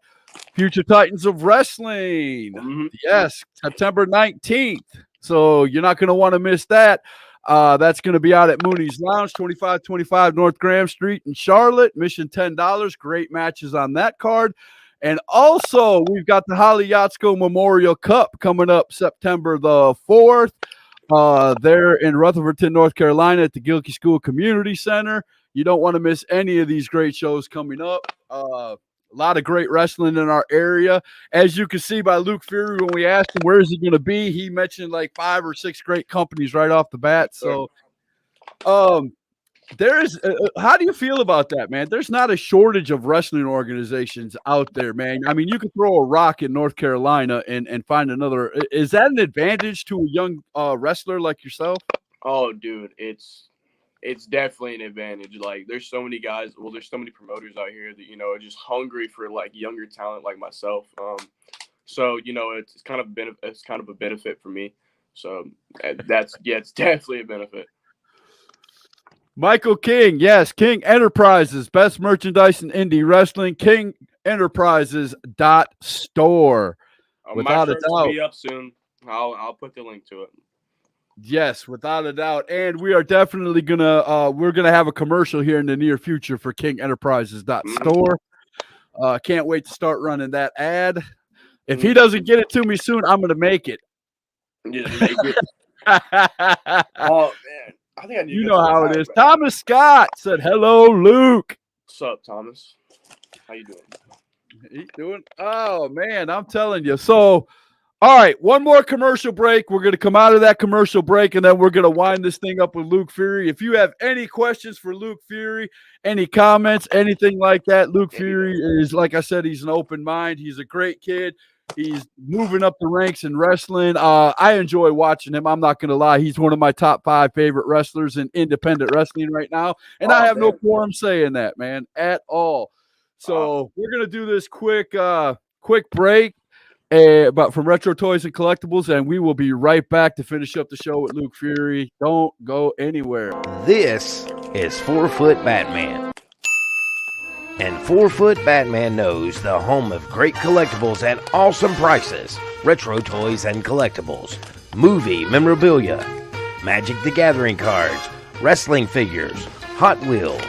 Future Titans of Wrestling. Yes, September 19th. So you're not going to want to miss that. That's going to be out at Mooney's Lounge, 2525 North Graham Street in Charlotte. Mission $10. Great matches on that card. And also, we've got the Holly Yatsko Memorial Cup coming up September the 4th. They're in Rutherford, North Carolina at the Gilkey School Community Center. You don't want to miss any of these great shows coming up. A lot of great wrestling in our area. As you can see by Luke Fury, when we asked him where is he going to be, he mentioned like 5 or 6 great companies right off the bat. So, there is. How do you feel about that, man? There's not a shortage of wrestling organizations out there, man. I mean, you can throw a rock in North Carolina and find another. Is that an advantage to a young wrestler like yourself? Oh, dude, it's definitely an advantage. Like, there's so many guys. Well, there's so many promoters out here that are just hungry for like younger talent like myself. So it's kind of a benefit for me. So it's definitely a benefit. Michael King, yes, King Enterprises, best merchandise in indie wrestling. King Enterprises .store. Without a doubt, will be up soon. I'll put the link to it. Yes, without a doubt, and we are definitely gonna have a commercial here in the near future for King Enterprises .store. Can't wait to start running that ad. If he doesn't get it to me soon, I'm gonna make it. Just make it. Oh man. I think I need how it is. Thomas Scott said, "Hello, Luke." What's up, Thomas? How you doing? He's doing. Oh man, I'm telling you. So, all right, one more commercial break. We're gonna come out of that commercial break, and then we're gonna wind this thing up with Luke Fury. If you have any questions for Luke Fury, any comments, anything like that, Luke Fury is, like I said, he's an open mind. He's a great kid. He's moving up the ranks in wrestling. I enjoy watching him. I'm not going to lie. He's one of my top 5 favorite wrestlers in independent wrestling right now. And I have no qualm saying that, man, at all. So we're going to do this quick break but from Retro Toys and Collectibles, and we will be right back to finish up the show with Luke Fury. Don't go anywhere. This is 4-Foot Batman. And 4-Foot Batman knows the home of great collectibles at awesome prices. Retro Toys and Collectibles, movie memorabilia, Magic the Gathering cards, wrestling figures, Hot Wheels,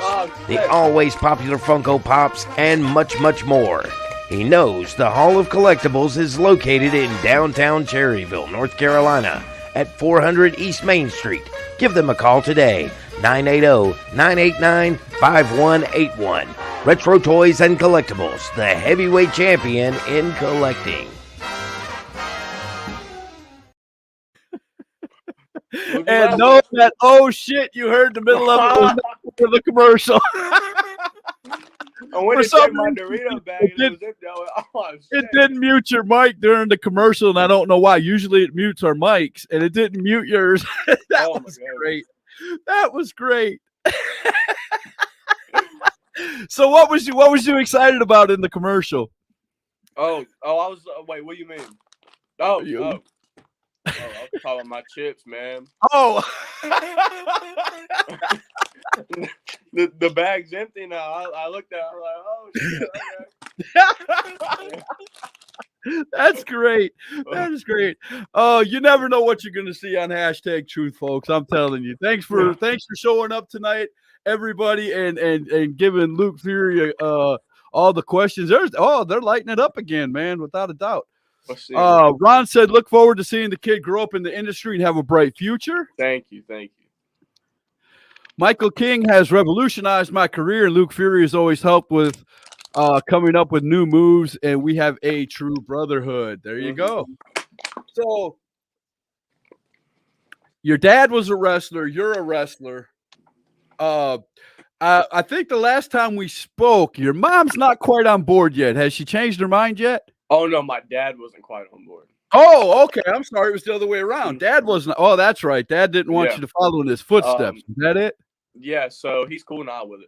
the always popular Funko Pops, and much, much more. He knows the Hall of Collectibles is located in downtown Cherryville, North Carolina at 400 East Main Street. Give them a call today, 980-989-5181. Retro Toys and Collectibles, the heavyweight champion in collecting. And know that, oh shit, you heard the middle of it was for the commercial. I went to check my Dorito bag and it didn't mute your mic during the commercial, and I don't know why. Usually it mutes our mics, and it didn't mute yours. That was great. That was great. So what was you excited about in the commercial? I was wait, what do you mean? I was talking about my chips, man. Oh. the bag's empty now. I looked at it, I'm like, oh shit, okay. That's great. That is great. Oh, you never know what you're gonna see on hashtag Truth, folks. I'm telling you. Thanks for showing up tonight, everybody, and giving Luke Fury all the questions. They're lighting it up again, man, without a doubt. Ron said, look forward to seeing the kid grow up in the industry and have a bright future. Thank you. Michael King has revolutionized my career. Luke Fury has always helped with coming up with new moves, and we have a true brotherhood. There you go. So your dad was a wrestler. You're a wrestler. I think the last time we spoke, your mom's not quite on board yet. Has she changed her mind yet? Oh, no, my dad wasn't quite on board. Oh, okay. I'm sorry. It was the other way around. Dad wasn't. Oh, that's right. Dad didn't want you to follow in his footsteps. Is that it? Yeah, so he's cool now with it.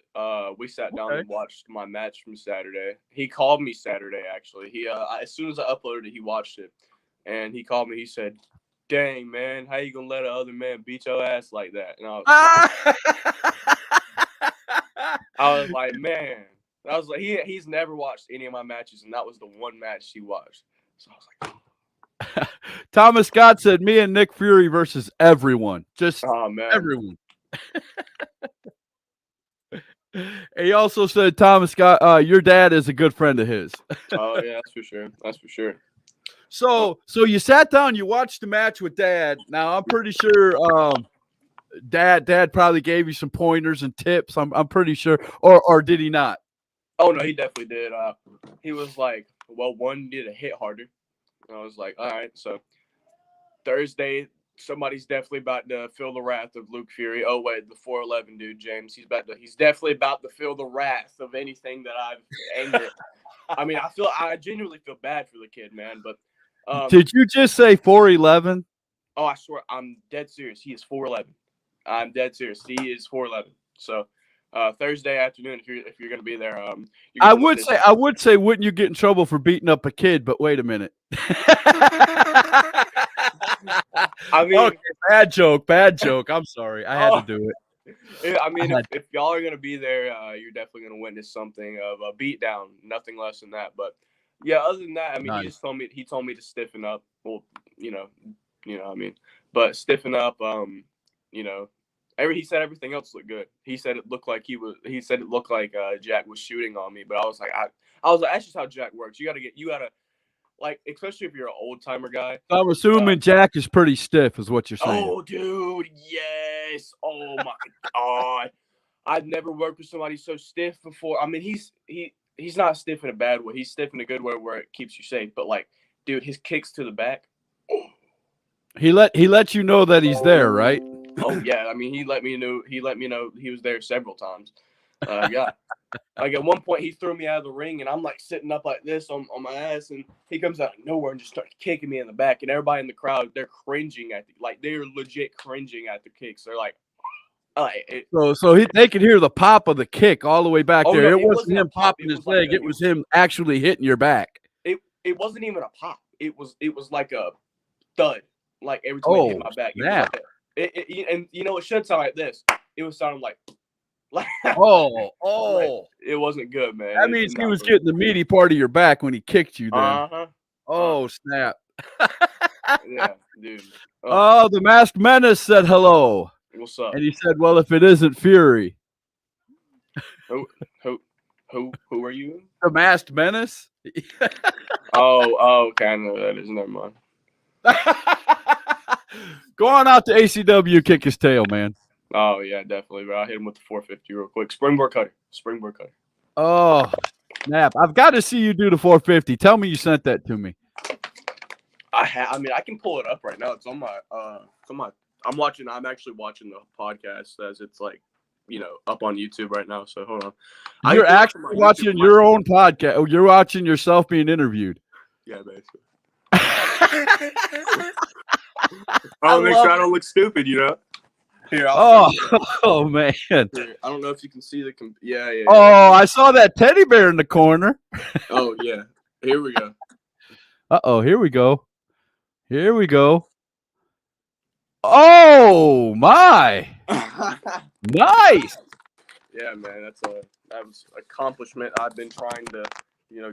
We sat down and watched my match from Saturday. He called me Saturday, actually. He as soon as I uploaded it, he watched it. And he called me. He said, dang, man, how you going to let another man beat your ass like that? And I was like, man. I was like, he's never watched any of my matches, and that was the one match he watched. So I was like, oh. Thomas Scott said, me and Nick Fury versus everyone. Just everyone. He also said, Thomas Scott, your dad is a good friend of his. Oh, yeah, that's for sure. So you sat down, you watched the match with Dad. Now I'm pretty sure Dad probably gave you some pointers and tips. I'm pretty sure, or did he not? Oh no, he definitely did. He was like, well, one need to hit harder. And I was like, all right. So Thursday, somebody's definitely about to feel the wrath of Luke Fury. Oh wait, the 411 dude, James. He's definitely about to feel the wrath of anything that I've angered. I mean, I genuinely feel bad for the kid, man. But did you just say 411? Oh, I swear, I'm dead serious. He is 411. I'm dead serious. He is 411. So Thursday afternoon, if you're gonna be there, I would say, wouldn't you get in trouble for beating up a kid? But wait a minute. I mean, okay, bad joke. I'm sorry, I had to do it. I mean, if y'all are gonna be there, you're definitely gonna witness something of a beatdown. Nothing less than that. But yeah, other than that, I mean, Nice. he told me to stiffen up. Well, I mean, but stiffen up. He said everything else looked good. He said it looked like Jack was shooting on me. But I was like, that's just how Jack works. You gotta like, especially if you're an old timer guy. So I'm assuming Jack is pretty stiff, is what you're saying. Oh, dude, yes. Oh my God, I've never worked with somebody so stiff before. I mean, he's not stiff in a bad way. He's stiff in a good way where it keeps you safe. But like, dude, his kicks to the back. He let you know that he's there, right? Oh yeah, I mean, he let me know he was there several times. Yeah. Like at one point he threw me out of the ring and I'm like sitting up like this on my ass and he comes out of nowhere and just starts kicking me in the back and everybody in the crowd, they're cringing they're legit cringing at the kicks. They're like, they could hear the pop of the kick all the way back there. No, it wasn't him popping his leg. It was him actually hitting your back. It wasn't even a pop. It was like a thud. Like every time it hit my back. Yeah. And it should sound like this. It was sounding like oh. It wasn't good, man. That means he was getting the meaty part of your back when he kicked you then. Uh-huh. Oh, snap. Yeah, dude. Oh, the Masked Menace said hello. What's up? And he said, well, if it isn't Fury. Who are you? The Masked Menace? Okay, I know that is. Never mind. Go on out to ACW, kick his tail, man. Oh yeah, definitely. But I'll hit him with the 450 real quick. Springboard cutter. Oh, snap! I've got to see you do the 450. Tell me you sent that to me. I mean, I can pull it up right now. It's on my. I'm actually watching the podcast as it's like, up on YouTube right now. So hold on. You're actually watching your own podcast. Oh, you're watching yourself being interviewed. Yeah, basically. Make sure I don't look stupid, Here, oh man! Here, I don't know if you can see the. Yeah. Oh, I saw that teddy bear in the corner. Oh yeah, here we go. Here we go. Oh my! Nice. Yeah, man, that was an accomplishment I've been trying to,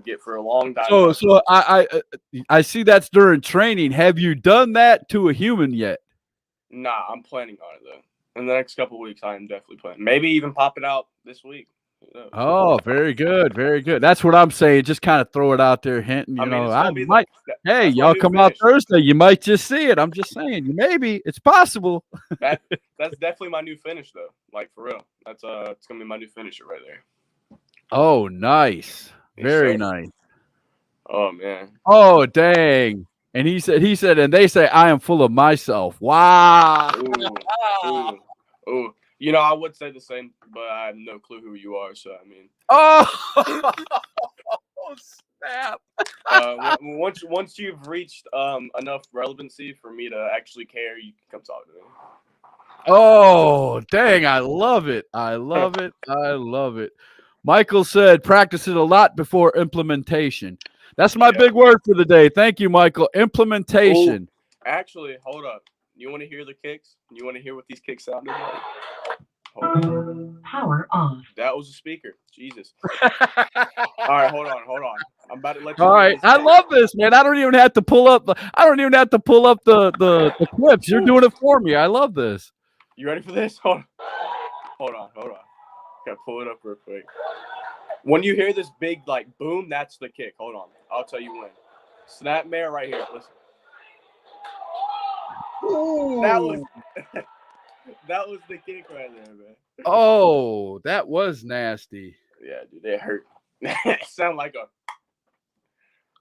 get for a long time. So I see that's during training. Have you done that to a human yet? Nah, I'm planning on it though. In the next couple of weeks, I am definitely planning. Maybe even pop it out this week. Oh, very good, very good. That's what I'm saying. Just kind of throw it out there, hinting. Hey, y'all come out Thursday. You might just see it. I'm just saying, maybe it's possible. That's definitely my new finish, though. Like for real, it's gonna be my new finisher right there. Oh, nice, very nice. Oh man. Oh dang. And he said, and they say, I am full of myself. Wow. Ooh. I would say the same, but I have no clue who you are. So, I mean. Oh, snap. Once you've reached enough relevancy for me to actually care, you can come talk to me. Oh, dang. I love it. Michael said, practice it a lot before implementation. That's my big word for the day. Thank you, Michael. Implementation. Oh, actually, hold up. You want to hear the kicks? You want to hear what these kicks sounded like? Hold on. Power off. That was a speaker. Jesus. All right, hold on. I'm about to let you. All right, I love this, man. I don't even have to pull up the clips. You're doing it for me. I love this. You ready for this? Hold on. Gotta pull it up real quick. When you hear this big boom, that's the kick. Hold on. I'll tell you when. Snapmare right here. Listen. Ooh. That was the kick right there, man. Oh, that was nasty. Yeah, dude, it hurt. It sounded like a.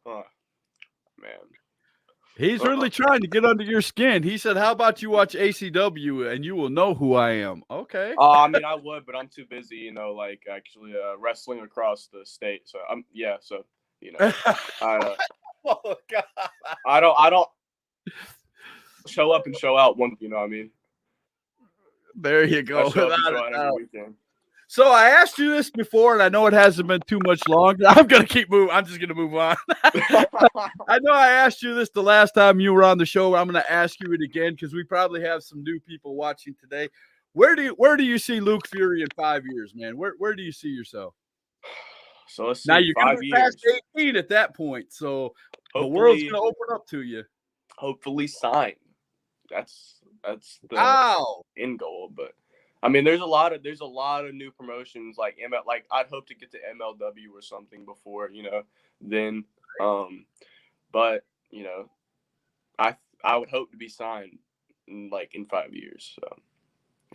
Man. He's really trying to get under your skin. He said, "How about you watch ACW and you will know who I am?" Okay. I mean, I would, but I'm too busy, like actually wrestling across the state. So so Oh God. I don't show up and show out one. You know what I mean? There you go. I show up and show out every weekend. So I asked you this before, and I know it hasn't been too much longer. I'm gonna keep moving. I'm just gonna move on. I know I asked you this the last time you were on the show. I'm gonna ask you it again because we probably have some new people watching today. Where do you see Luke Fury in 5 years, man? Where do you see yourself? So let's see. Now you're gonna 5 be years. past 18 at that point, so Hopefully, the world's gonna open up to you. Hopefully, sign. That's the end goal, but. I mean, there's a lot of new promotions like I'd hope to get to MLW or something before then, but I would hope to be signed in 5 years. So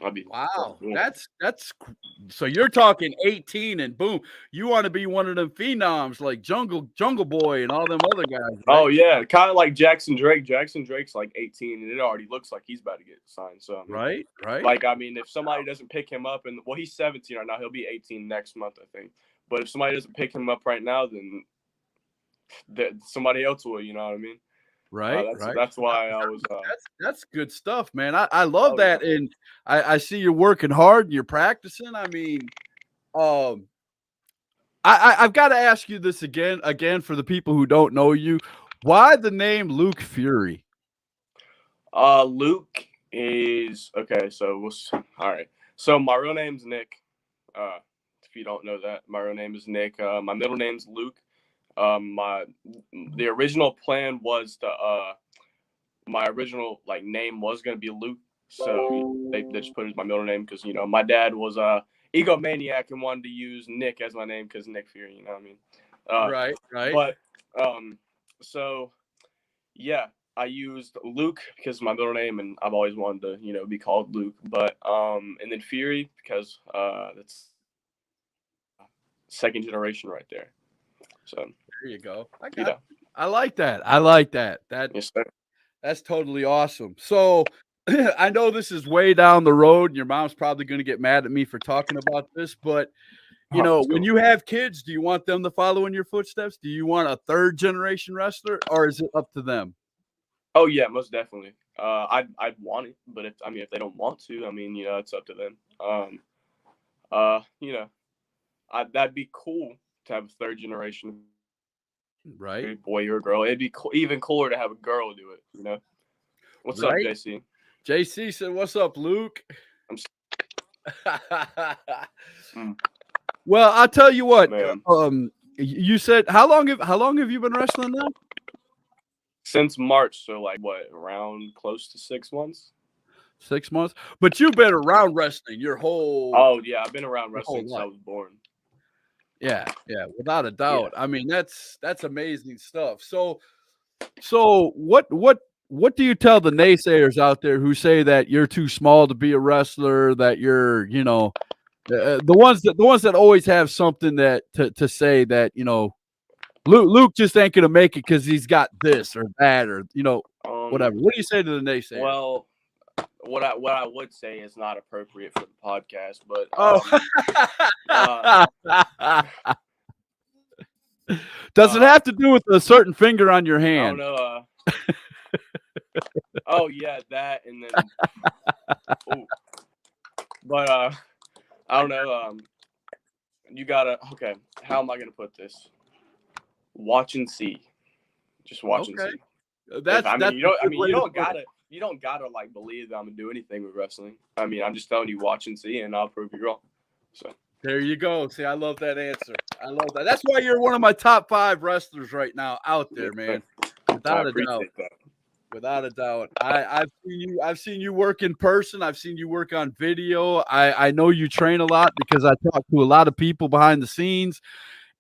I'll be wow. That's so you're talking 18 and boom, you want to be one of them phenoms like Jungle Boy and all them other guys. Right? Oh yeah, kind of like Jackson Drake. Jackson Drake's 18, and it already looks like he's about to get signed. So I mean, right. I mean, if somebody doesn't pick him up, he's 17 right now. He'll be 18 next month, I think. But if somebody doesn't pick him up right now, then somebody else will. You know what I mean? Right. That's why I was. That's good stuff, man. I love that, yeah. And I see you're working hard and you're practicing. I mean, I've got to ask you this again for the people who don't know you. Why the name Luke Fury? Luke is okay. So all right. So my real name's Nick. If you don't know that, my real name is Nick. My middle name's Luke. The original plan was my original name was gonna be Luke, so they just put it as my middle name because my dad was egomaniac and wanted to use Nick as my name because Nick Fury, you know what I mean? Right. But so yeah, I used Luke because my middle name, and I've always wanted to be called Luke. But and then Fury because that's second generation right there. So there you go. I like that. Yes, sir. That's totally awesome. So I know this is way down the road, and your mom's probably going to get mad at me for talking about this, but when you have kids, do you want them to follow in your footsteps? Do you want a third generation wrestler, or is it up to them? Oh yeah, most definitely. I'd want it, but if they don't want to, it's up to them. That'd be cool to have a third generation, right? Boy or girl. It'd be even cooler to have a girl do it. What's up, JC? JC said, "What's up, Luke?" Well, I'll tell you what. Man. You said how long have you been wrestling now? Since March, so around close to 6 months. 6 months, but you've been around wrestling your whole. Oh yeah, I've been around wrestling since I was born. Yeah, without a doubt. Yeah. I mean, that's amazing stuff. So what do you tell the naysayers out there who say that you're too small to be a wrestler, that you're, the ones that always have something that to say that, Luke just ain't gonna make it because he's got this or that or whatever. What do you say to the naysayers? Well, what I would say is not appropriate for the podcast, but does it have to do with a certain finger on your hand? I don't know. Oh yeah, that, and then but I don't know. You gotta how am I gonna put this? Watch and see. Just watch and see. You don't gotta believe that I'm gonna do anything with wrestling. I'm just telling you, watch and see, and I'll prove you wrong. So there you go. See, I love that answer. I love that. That's why you're one of my top 5 wrestlers right now out there, man. Without a doubt. Without a doubt. I've seen you work in person. I've seen you work on video. I know you train a lot because I talk to a lot of people behind the scenes,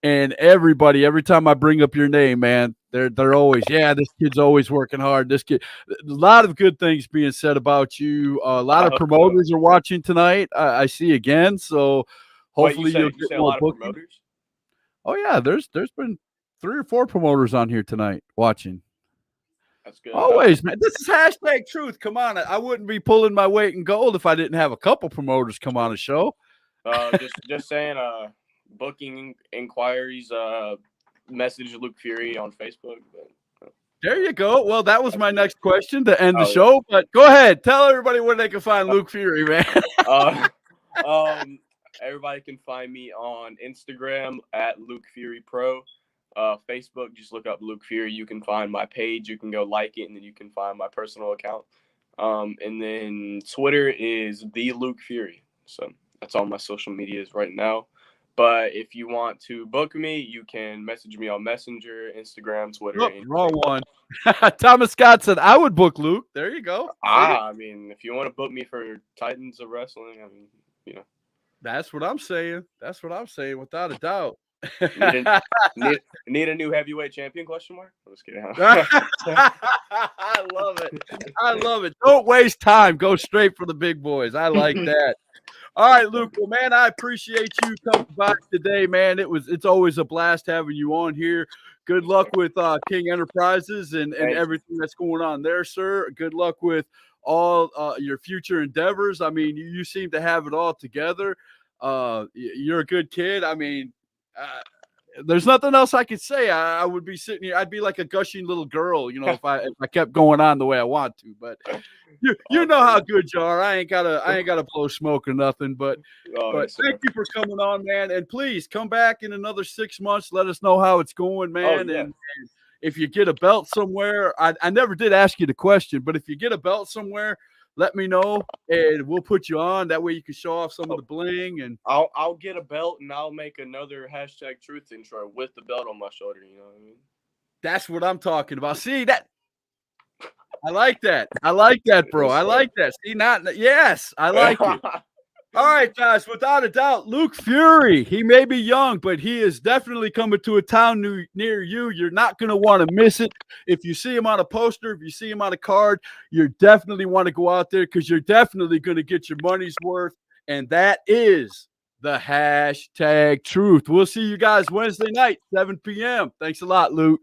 and every time I bring up your name, man, They're always, yeah, this kid's always working hard. This kid, a lot of good things being said about you. A lot I of hope so. promoters are watching tonight. I see again. So Wait, hopefully you you'll say get a more lot of booking. promoters? Oh yeah, there's been 3 or 4 promoters on here tonight watching. That's good. Always, man. This is hashtag truth. Come on, I wouldn't be pulling my weight in gold if I didn't have a couple promoters come on the show. Just saying. Booking inquiries. Message Luke Fury on Facebook. But, There you go. Well, that was my next question to end the Oh, show. But go ahead, tell everybody where they can find Luke Fury, man. Everybody can find me on Instagram at Luke Fury Pro. Facebook, just look up Luke Fury. You can find my page. You can go like it, and then you can find my personal account. And then Twitter is the Luke Fury. So that's all my social medias right now. But if you want to book me, you can message me on Messenger, Instagram, Twitter. Oh, wrong one. Thomas Scott said I would book Luke. There you go. I mean, if you want to book me for Titans of Wrestling, I mean, you know. That's what I'm saying. That's what I'm saying, without a doubt. Need a new heavyweight champion? Question mark. I'm just kidding. I love it. I love it. Don't waste time. Go straight for the big boys. I like that. All right, Luke. Well, man, I appreciate you coming by today, man. It's always a blast having you on here. Good luck with King Enterprises and everything that's going on there, sir. Good luck with all your future endeavors. I mean, you seem to have it all together. You're a good kid. I mean, there's nothing else I could say. I would be sitting here. I'd be like a gushing little girl, you know, if I kept going on the way I want to. But you know how good you are. I ain't gotta blow smoke or nothing. But thank you for coming on, man. And please come back in another 6 months. Let us know how it's going, man. And if you get a belt somewhere, I never did ask you the question, but if you get a belt somewhere, let me know and we'll put you on. That way you can show off some of the bling. And I'll get a belt and I'll make another hashtag truth intro with the belt on my shoulder. You know what I mean? That's what I'm talking about. See that? I like that. I like that, bro. I like that. See, yes, I like it. All right, guys, without a doubt, Luke Fury, he may be young, but he is definitely coming to a town near you. You're not going to want to miss it. If you see him on a poster, if you see him on a card, you definitely want to go out there because you're definitely going to get your money's worth. And that is the hashtag truth. We'll see you guys Wednesday night, 7 p.m. Thanks a lot, Luke.